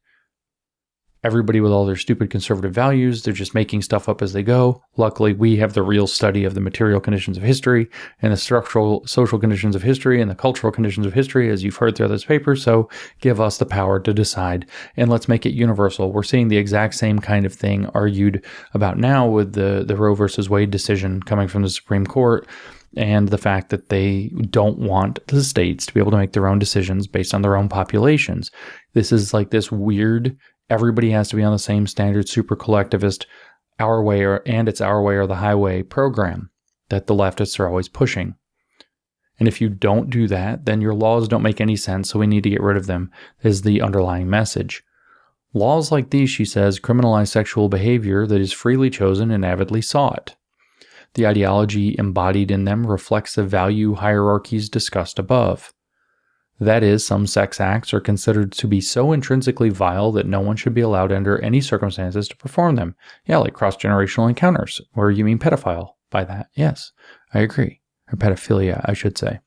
Speaker 1: Everybody with all their stupid conservative values, they're just making stuff up as they go. Luckily, we have the real study of the material conditions of history and the structural social conditions of history and the cultural conditions of history, as you've heard throughout this paper. So give us the power to decide, and let's make it universal. We're seeing the exact same kind of thing argued about now with the Roe versus Wade decision coming from the Supreme Court, and the fact that they don't want the states to be able to make their own decisions based on their own populations. This is like this weird, everybody has to be on the same standard, super collectivist, our way it's our way or the highway program that the leftists are always pushing. And if you don't do that, then your laws don't make any sense, so we need to get rid of them, is the underlying message. Laws like these, she says, criminalize sexual behavior that is freely chosen and avidly sought. The ideology embodied in them reflects the value hierarchies discussed above. That is, some sex acts are considered to be so intrinsically vile that no one should be allowed under any circumstances to perform them. Yeah, like cross-generational encounters. Or you mean pedophile by that? Yes, I agree. Or pedophilia, I should say.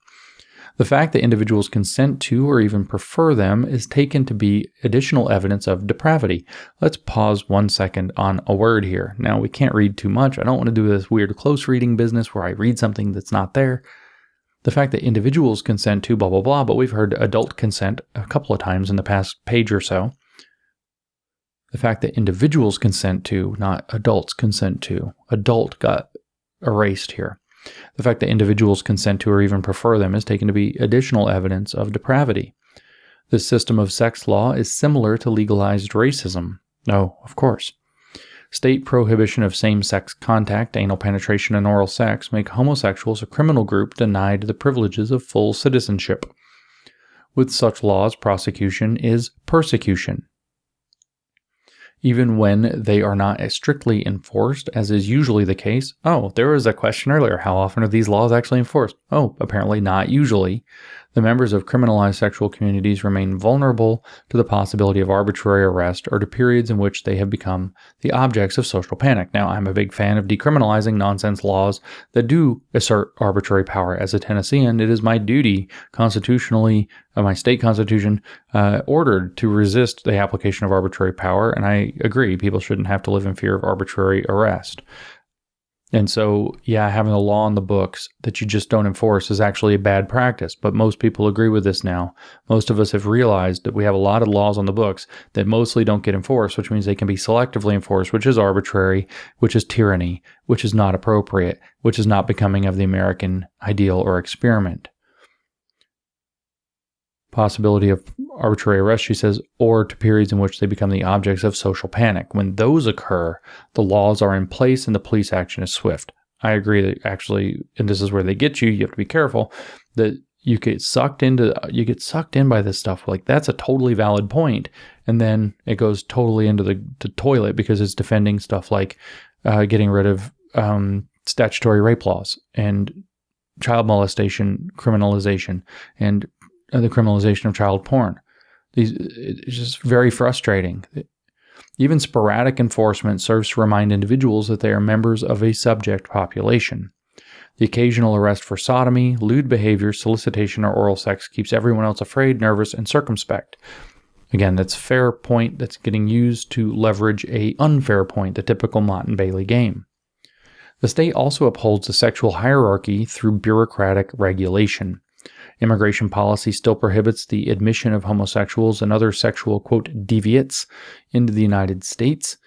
Speaker 1: The fact that individuals consent to or even prefer them is taken to be additional evidence of depravity. Let's pause 1 second on a word here. Now, we can't read too much. I don't want to do this weird close reading business where I read something that's not there. The fact that individuals consent to blah, blah, blah, but we've heard adult consent a couple of times in the past page or so. The fact that individuals consent to, not adults consent to. Adult got erased here. The fact that individuals consent to or even prefer them is taken to be additional evidence of depravity. This system of sex law is similar to legalized racism. No, of course. State prohibition of same-sex contact, anal penetration, and oral sex make homosexuals a criminal group denied the privileges of full citizenship. With such laws, prosecution is persecution. Even when they are not as strictly enforced, as is usually the case. Oh, there was a question earlier. How often are these laws actually enforced? Oh, apparently not usually. The members of criminalized sexual communities remain vulnerable to the possibility of arbitrary arrest or to periods in which they have become the objects of social panic. Now, I'm a big fan of decriminalizing nonsense laws that do assert arbitrary power. As a Tennessean, it is my duty constitutionally, my state constitution, ordered to resist the application of arbitrary power. And I agree, people shouldn't have to live in fear of arbitrary arrest. And so, yeah, having a law on the books that you just don't enforce is actually a bad practice. But most people agree with this now. Most of us have realized that we have a lot of laws on the books that mostly don't get enforced, which means they can be selectively enforced, which is arbitrary, which is tyranny, which is not appropriate, which is not becoming of the American ideal or experiment. Possibility of arbitrary arrest, she says, or to periods in which they become the objects of social panic. When those occur, the laws are in place and the police action is swift. I agree that actually, and this is where they get you, you have to be careful, that you get sucked in by this stuff. Like, that's a totally valid point. And then it goes totally into the toilet because it's defending stuff like getting rid of statutory rape laws and child molestation criminalization and the criminalization of child porn. It's just very frustrating. Even sporadic enforcement serves to remind individuals that they are members of a subject population. The occasional arrest for sodomy, lewd behavior, solicitation, or oral sex keeps everyone else afraid, nervous, and circumspect. Again, that's a fair point that's getting used to leverage a unfair point, the typical Mott and Bailey game. The state also upholds the sexual hierarchy through bureaucratic regulation. Immigration policy still prohibits the admission of homosexuals and other sexual, quote, deviates into the United States.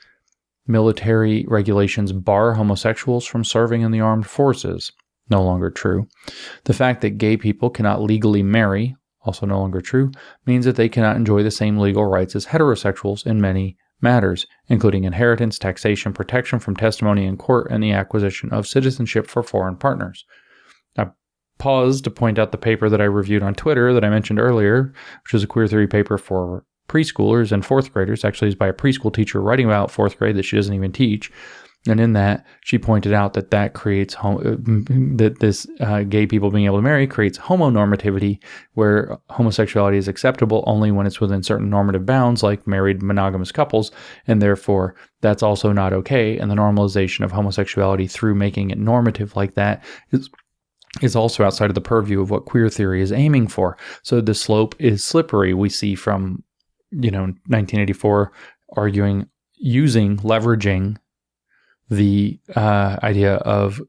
Speaker 1: Military regulations bar homosexuals from serving in the armed forces. No longer true. The fact that gay people cannot legally marry, also no longer true, means that they cannot enjoy the same legal rights as heterosexuals in many matters, including inheritance, taxation, protection from testimony in court, and the acquisition of citizenship for foreign partners. Pause to point out the paper that I reviewed on Twitter that I mentioned earlier, which is a queer theory paper for preschoolers and fourth graders. Actually, it's by a preschool teacher writing about fourth grade that she doesn't even teach. And in that, she pointed out that creates gay people being able to marry creates homonormativity, where homosexuality is acceptable only when it's within certain normative bounds, like married monogamous couples, and therefore that's also not okay. And the normalization of homosexuality through making it normative like that is also outside of the purview of what queer theory is aiming for. So the slope is slippery. We see from 1984 leveraging the idea of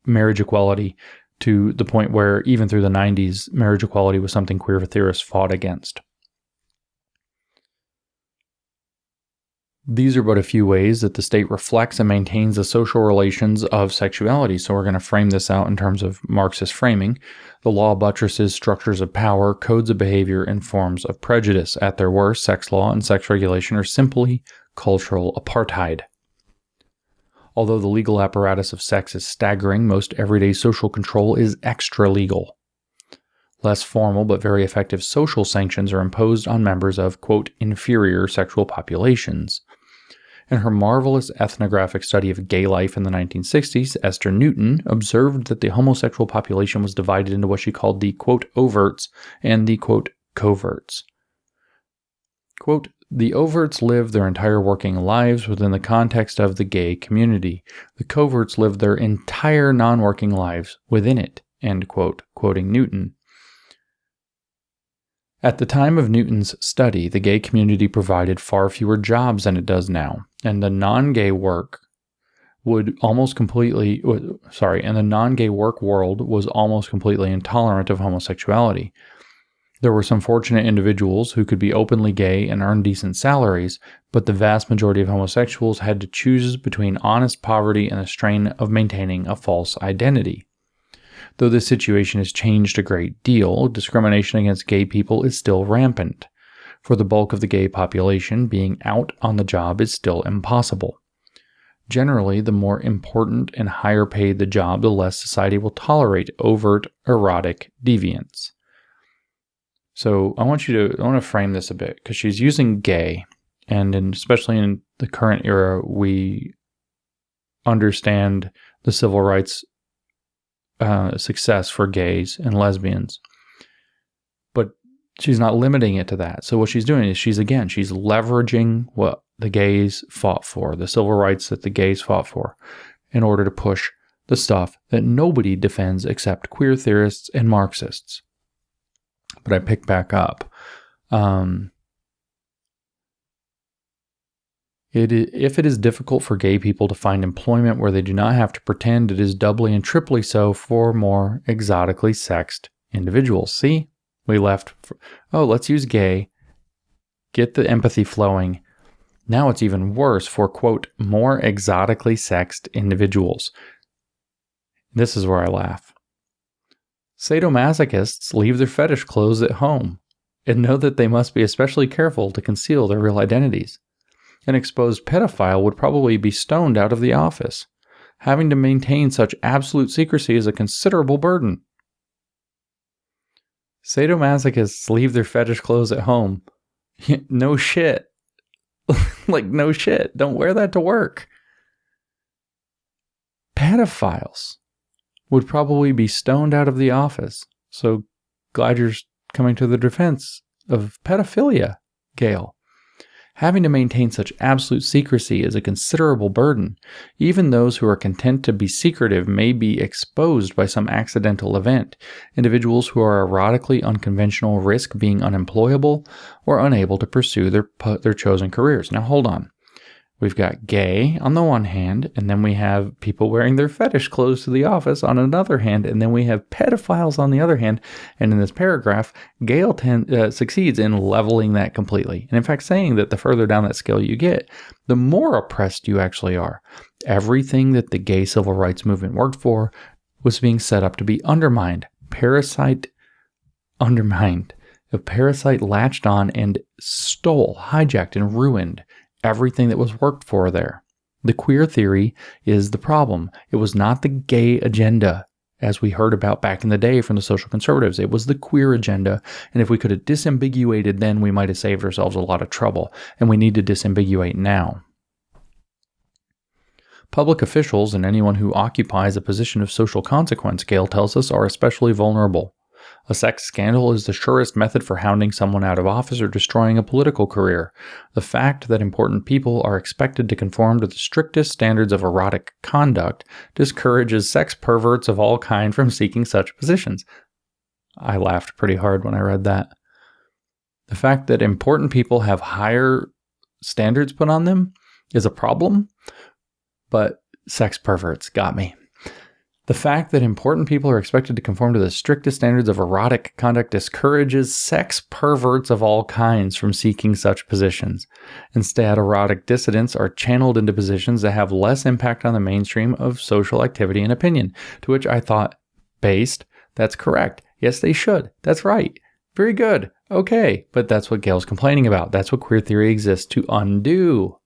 Speaker 1: marriage equality to the point where even through the 90s, marriage equality was something queer theorists fought against. These are but a few ways that the state reflects and maintains the social relations of sexuality. So we're going to frame this out in terms of Marxist framing. The law buttresses structures of power, codes of behavior, and forms of prejudice. At their worst, sex law and sex regulation are simply cultural apartheid. Although the legal apparatus of sex is staggering, most everyday social control is extra-legal. Less formal but very effective social sanctions are imposed on members of, quote, inferior sexual populations. In her marvelous ethnographic study of gay life in the 1960s, Esther Newton observed that the homosexual population was divided into what she called the, quote, overts and the, quote, coverts. Quote, the overts live their entire working lives within the context of the gay community. The coverts live their entire non-working lives within it, end quote, quoting Newton. At the time of Newton's study, the gay community provided far fewer jobs than it does now, and the non-gay work world was almost completely intolerant of homosexuality. There were some fortunate individuals who could be openly gay and earn decent salaries, but the vast majority of homosexuals had to choose between honest poverty and the strain of maintaining a false identity. Though this situation has changed a great deal, discrimination against gay people is still rampant. For the bulk of the gay population, being out on the job is still impossible. Generally, the more important and higher paid the job, the less society will tolerate overt erotic deviance. So I want to frame this a bit, because she's using gay, and especially in the current era, we understand the civil rights success for gays and lesbians. But she's not limiting it to that. So what she's doing is she's leveraging what the gays fought for, the civil rights that the gays fought for, in order to push the stuff that nobody defends except queer theorists and Marxists. But I pick back up. If it is difficult for gay people to find employment where they do not have to pretend, it is doubly and triply so for more exotically sexed individuals. See? We left. Let's use gay. Get the empathy flowing. Now it's even worse for, quote, more exotically sexed individuals. This is where I laugh. Sadomasochists leave their fetish clothes at home and know that they must be especially careful to conceal their real identities. An exposed pedophile would probably be stoned out of the office. Having to maintain such absolute secrecy is a considerable burden. Sadomasochists leave their fetish clothes at home. No shit. Like, no shit. Don't wear that to work. Pedophiles would probably be stoned out of the office. So glad you're coming to the defense of pedophilia, Gayle. Having to maintain such absolute secrecy is a considerable burden. Even those who are content to be secretive may be exposed by some accidental event. Individuals who are erotically unconventional risk being unemployable or unable to pursue their chosen careers. Now hold on. We've got gay on the one hand, and then we have people wearing their fetish clothes to the office on another hand, and then we have pedophiles on the other hand. And in this paragraph, Gayle succeeds in leveling that completely. And in fact, saying that the further down that scale you get, the more oppressed you actually are. Everything that the gay civil rights movement worked for was being set up to be undermined. A parasite latched on and stole, hijacked, and ruined everything that was worked for there. The queer theory is the problem. It was not the gay agenda, as we heard about back in the day from the social conservatives. It was the queer agenda, and if we could have disambiguated then, we might have saved ourselves a lot of trouble, and we need to disambiguate now. Public officials and anyone who occupies a position of social consequence, Gayle tells us, are especially vulnerable. A sex scandal is the surest method for hounding someone out of office or destroying a political career. The fact that important people are expected to conform to the strictest standards of erotic conduct discourages sex perverts of all kind from seeking such positions. I laughed pretty hard when I read that. The fact that important people have higher standards put on them is a problem, but sex perverts got me. The fact that important people are expected to conform to the strictest standards of erotic conduct discourages sex perverts of all kinds from seeking such positions. Instead, erotic dissidents are channeled into positions that have less impact on the mainstream of social activity and opinion, to which I thought, based, that's correct. Yes, they should. That's right. Very good. Okay. But that's what Gayle's complaining about. That's what queer theory exists to undo.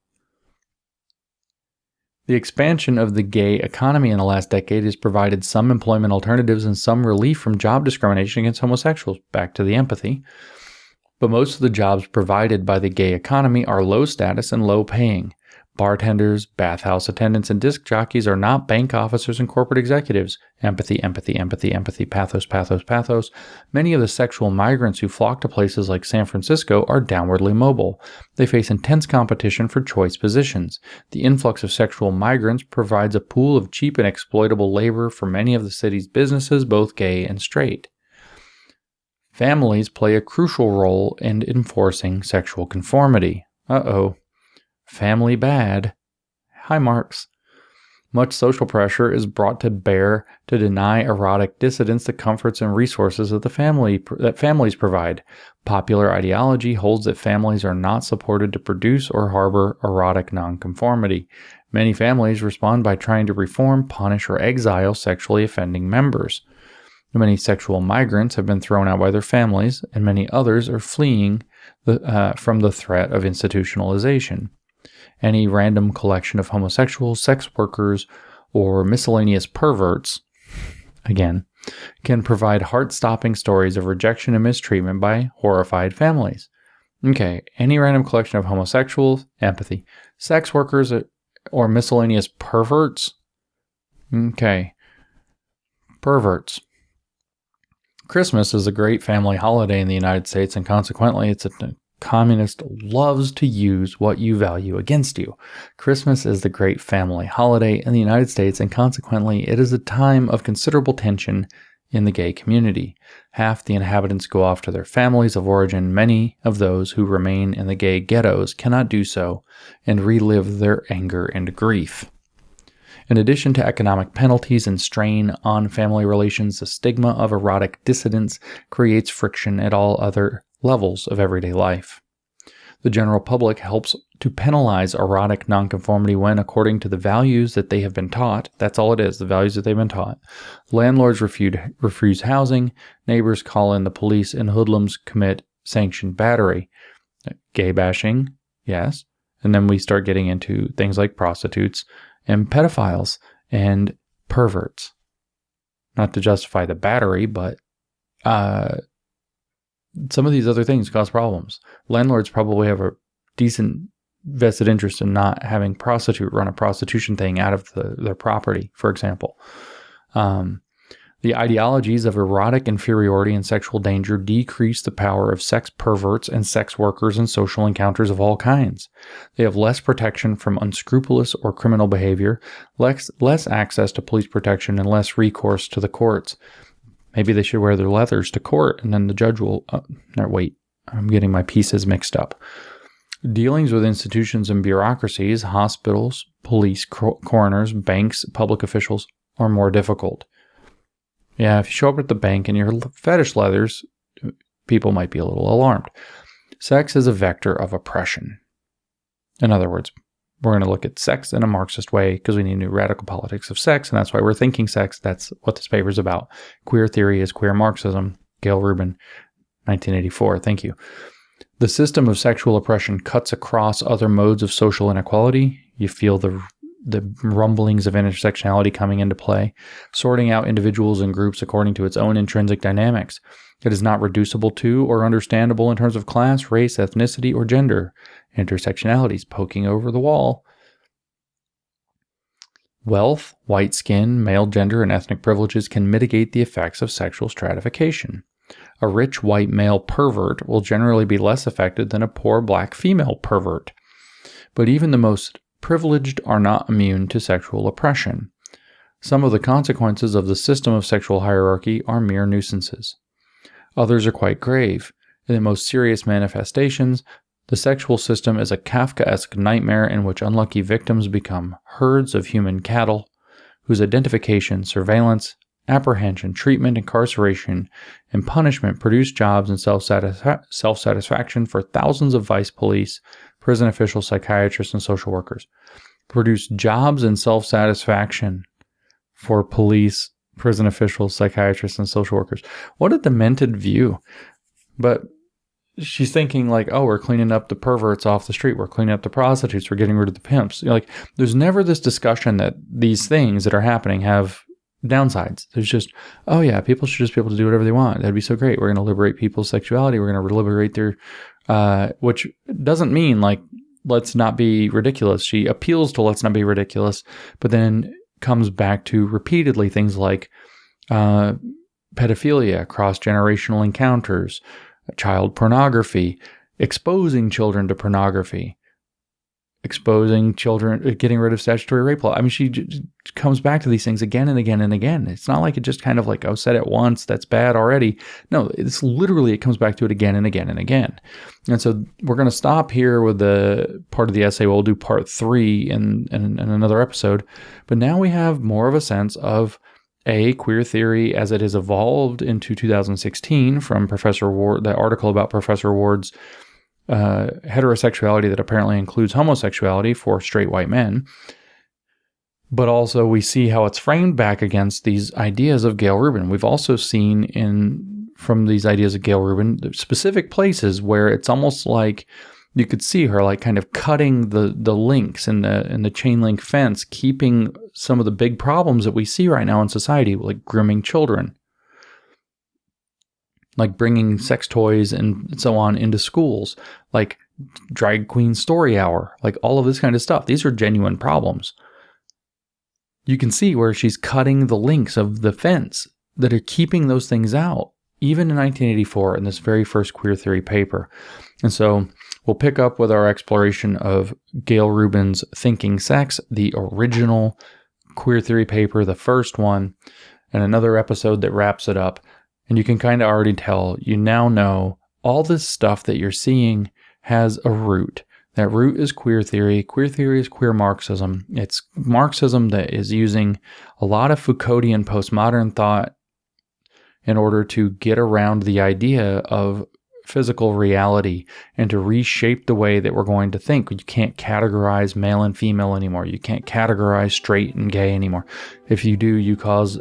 Speaker 1: The expansion of the gay economy in the last decade has provided some employment alternatives and some relief from job discrimination against homosexuals, back to the empathy. But most of the jobs provided by the gay economy are low status and low paying. Bartenders, bathhouse attendants, and disc jockeys are not bank officers and corporate executives. Empathy, empathy, empathy, empathy, pathos, pathos, pathos. Many of the sexual migrants who flock to places like San Francisco are downwardly mobile. They face intense competition for choice positions. The influx of sexual migrants provides a pool of cheap and exploitable labor for many of the city's businesses, both gay and straight. Families play a crucial role in enforcing sexual conformity. Family bad. Hi, Marx. Much social pressure is brought to bear to deny erotic dissidents the comforts and resources that families provide. Popular ideology holds that families are not supported to produce or harbor erotic nonconformity. Many families respond by trying to reform, punish, or exile sexually offending members. Many sexual migrants have been thrown out by their families, and many others are fleeing from the threat of institutionalization. Any random collection of homosexuals, sex workers, or miscellaneous perverts, again, can provide heart-stopping stories of rejection and mistreatment by horrified families. Okay, any random collection of homosexuals, empathy, sex workers, or miscellaneous perverts. Okay, perverts. Christmas is a great family holiday in the United States, and consequently, it's a communist loves to use what you value against you. Christmas is the great family holiday in the United States, and consequently, it is a time of considerable tension in the gay community. Half the inhabitants go off to their families of origin. Many of those who remain in the gay ghettos cannot do so and relive their anger and grief. In addition to economic penalties and strain on family relations, the stigma of erotic dissidence creates friction at all other levels of everyday life. The general public helps to penalize erotic nonconformity when, according to the values that they have been taught, that's all it is, the values that they've been taught, landlords refuse housing, neighbors call in the police, and hoodlums commit sanctioned battery. Gay bashing, yes. And then we start getting into things like prostitutes and pedophiles and perverts. Not to justify the battery, but some of these other things cause problems. Landlords probably have a decent vested interest in not having prostitute run a prostitution thing out of their property, for example. The ideologies of erotic inferiority and sexual danger decrease the power of sex perverts and sex workers in social encounters of all kinds. They have less protection from unscrupulous or criminal behavior, less access to police protection, and less recourse to the courts. Maybe they should wear their leathers to court, and then the judge will... wait, I'm getting my pieces mixed up. Dealings with institutions and bureaucracies, hospitals, police, coroners, banks, public officials are more difficult. Yeah, if you show up at the bank in your fetish leathers, people might be a little alarmed. Sex is a vector of oppression. In other words, we're going to look at sex in a Marxist way because we need new radical politics of sex, and that's why we're thinking sex. That's what this paper is about. Queer theory is queer Marxism. Gayle Rubin, 1984. Thank you. The system of sexual oppression cuts across other modes of social inequality. You feel the rumblings of intersectionality coming into play, sorting out individuals and groups according to its own intrinsic dynamics. It is not reducible to or understandable in terms of class, race, ethnicity, or gender. Intersectionality is poking over the wall. Wealth, white skin, male gender, and ethnic privileges can mitigate the effects of sexual stratification. A rich white male pervert will generally be less affected than a poor black female pervert. But even the most privileged are not immune to sexual oppression. Some of the consequences of the system of sexual hierarchy are mere nuisances. Others are quite grave. In the most serious manifestations, the sexual system is a Kafkaesque nightmare in which unlucky victims become herds of human cattle, whose identification, surveillance, apprehension, treatment, incarceration, and punishment produce jobs and self-satisfaction for thousands of vice police, prison officials, psychiatrists, and social workers. Produce jobs and self-satisfaction for police, prison officials, psychiatrists, and social workers. What a demented view. But she's thinking like, oh, we're cleaning up the perverts off the street. We're cleaning up the prostitutes. We're getting rid of the pimps. Like, there's never this discussion that these things that are happening have downsides. There's just, oh yeah, people should just be able to do whatever they want. That'd be so great. We're going to liberate people's sexuality. We're going to liberate their, which doesn't mean like, let's not be ridiculous. She appeals to let's not be ridiculous, but then comes back to repeatedly things like pedophilia, cross-generational encounters, child pornography, exposing children to pornography, exposing children, getting rid of statutory rape law. I mean, she comes back to these things again and again and again. It's not like it just kind of like, oh, said it once, that's bad already. No, it's literally, it comes back to it again and again and again. And so we're going to stop here with the part of the essay. We'll do part 3 in another episode. But now we have more of a sense of queer theory as it has evolved into 2016 from Professor Ward, the article about Professor Ward's heterosexuality that apparently includes homosexuality for straight white men. But also we see how it's framed back against these ideas of Gayle Rubin. We've also seen from these ideas of Gayle Rubin specific places where it's almost like you could see her like kind of cutting the links in the chain link fence, keeping some of the big problems that we see right now in society, like grooming children, like bringing sex toys and so on into schools, like drag queen story hour, like all of this kind of stuff. These are genuine problems. You can see where she's cutting the links of the fence that are keeping those things out, even in 1984 in this very first queer theory paper. And so we'll pick up with our exploration of Gayle Rubin's Thinking Sex, the original queer theory paper, the first one, and another episode that wraps it up. And you can kind of already tell, you now know all this stuff that you're seeing has a root. That root is queer theory. Queer theory is queer Marxism. It's Marxism that is using a lot of Foucauldian postmodern thought in order to get around the idea of physical reality and to reshape the way that we're going to think. You can't categorize male and female anymore. You can't categorize straight and gay anymore. If you do, you cause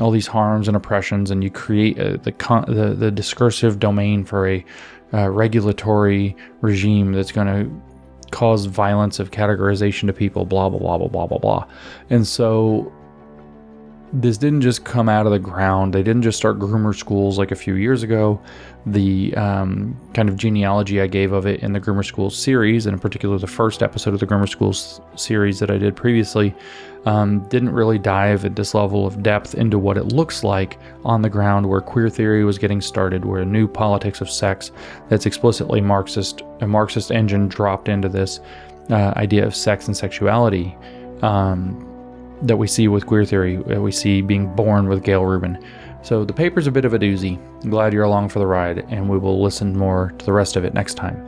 Speaker 1: all these harms and oppressions, and you create the discursive domain for a regulatory regime that's going to cause violence of categorization to people, blah, blah, blah, blah, blah, blah, blah. And so this didn't just come out of the ground. They didn't just start groomer schools like a few years ago. The kind of genealogy I gave of it in the Groomer Schools series, and in particular the first episode of the Groomer Schools series that I did previously, didn't really dive at this level of depth into what it looks like on the ground where queer theory was getting started, where a new politics of sex that's explicitly Marxist, a Marxist engine dropped into this idea of sex and sexuality that we see with queer theory, that we see being born with Gayle Rubin. So the paper's a bit of a doozy. I'm glad you're along for the ride, and we will listen more to the rest of it next time.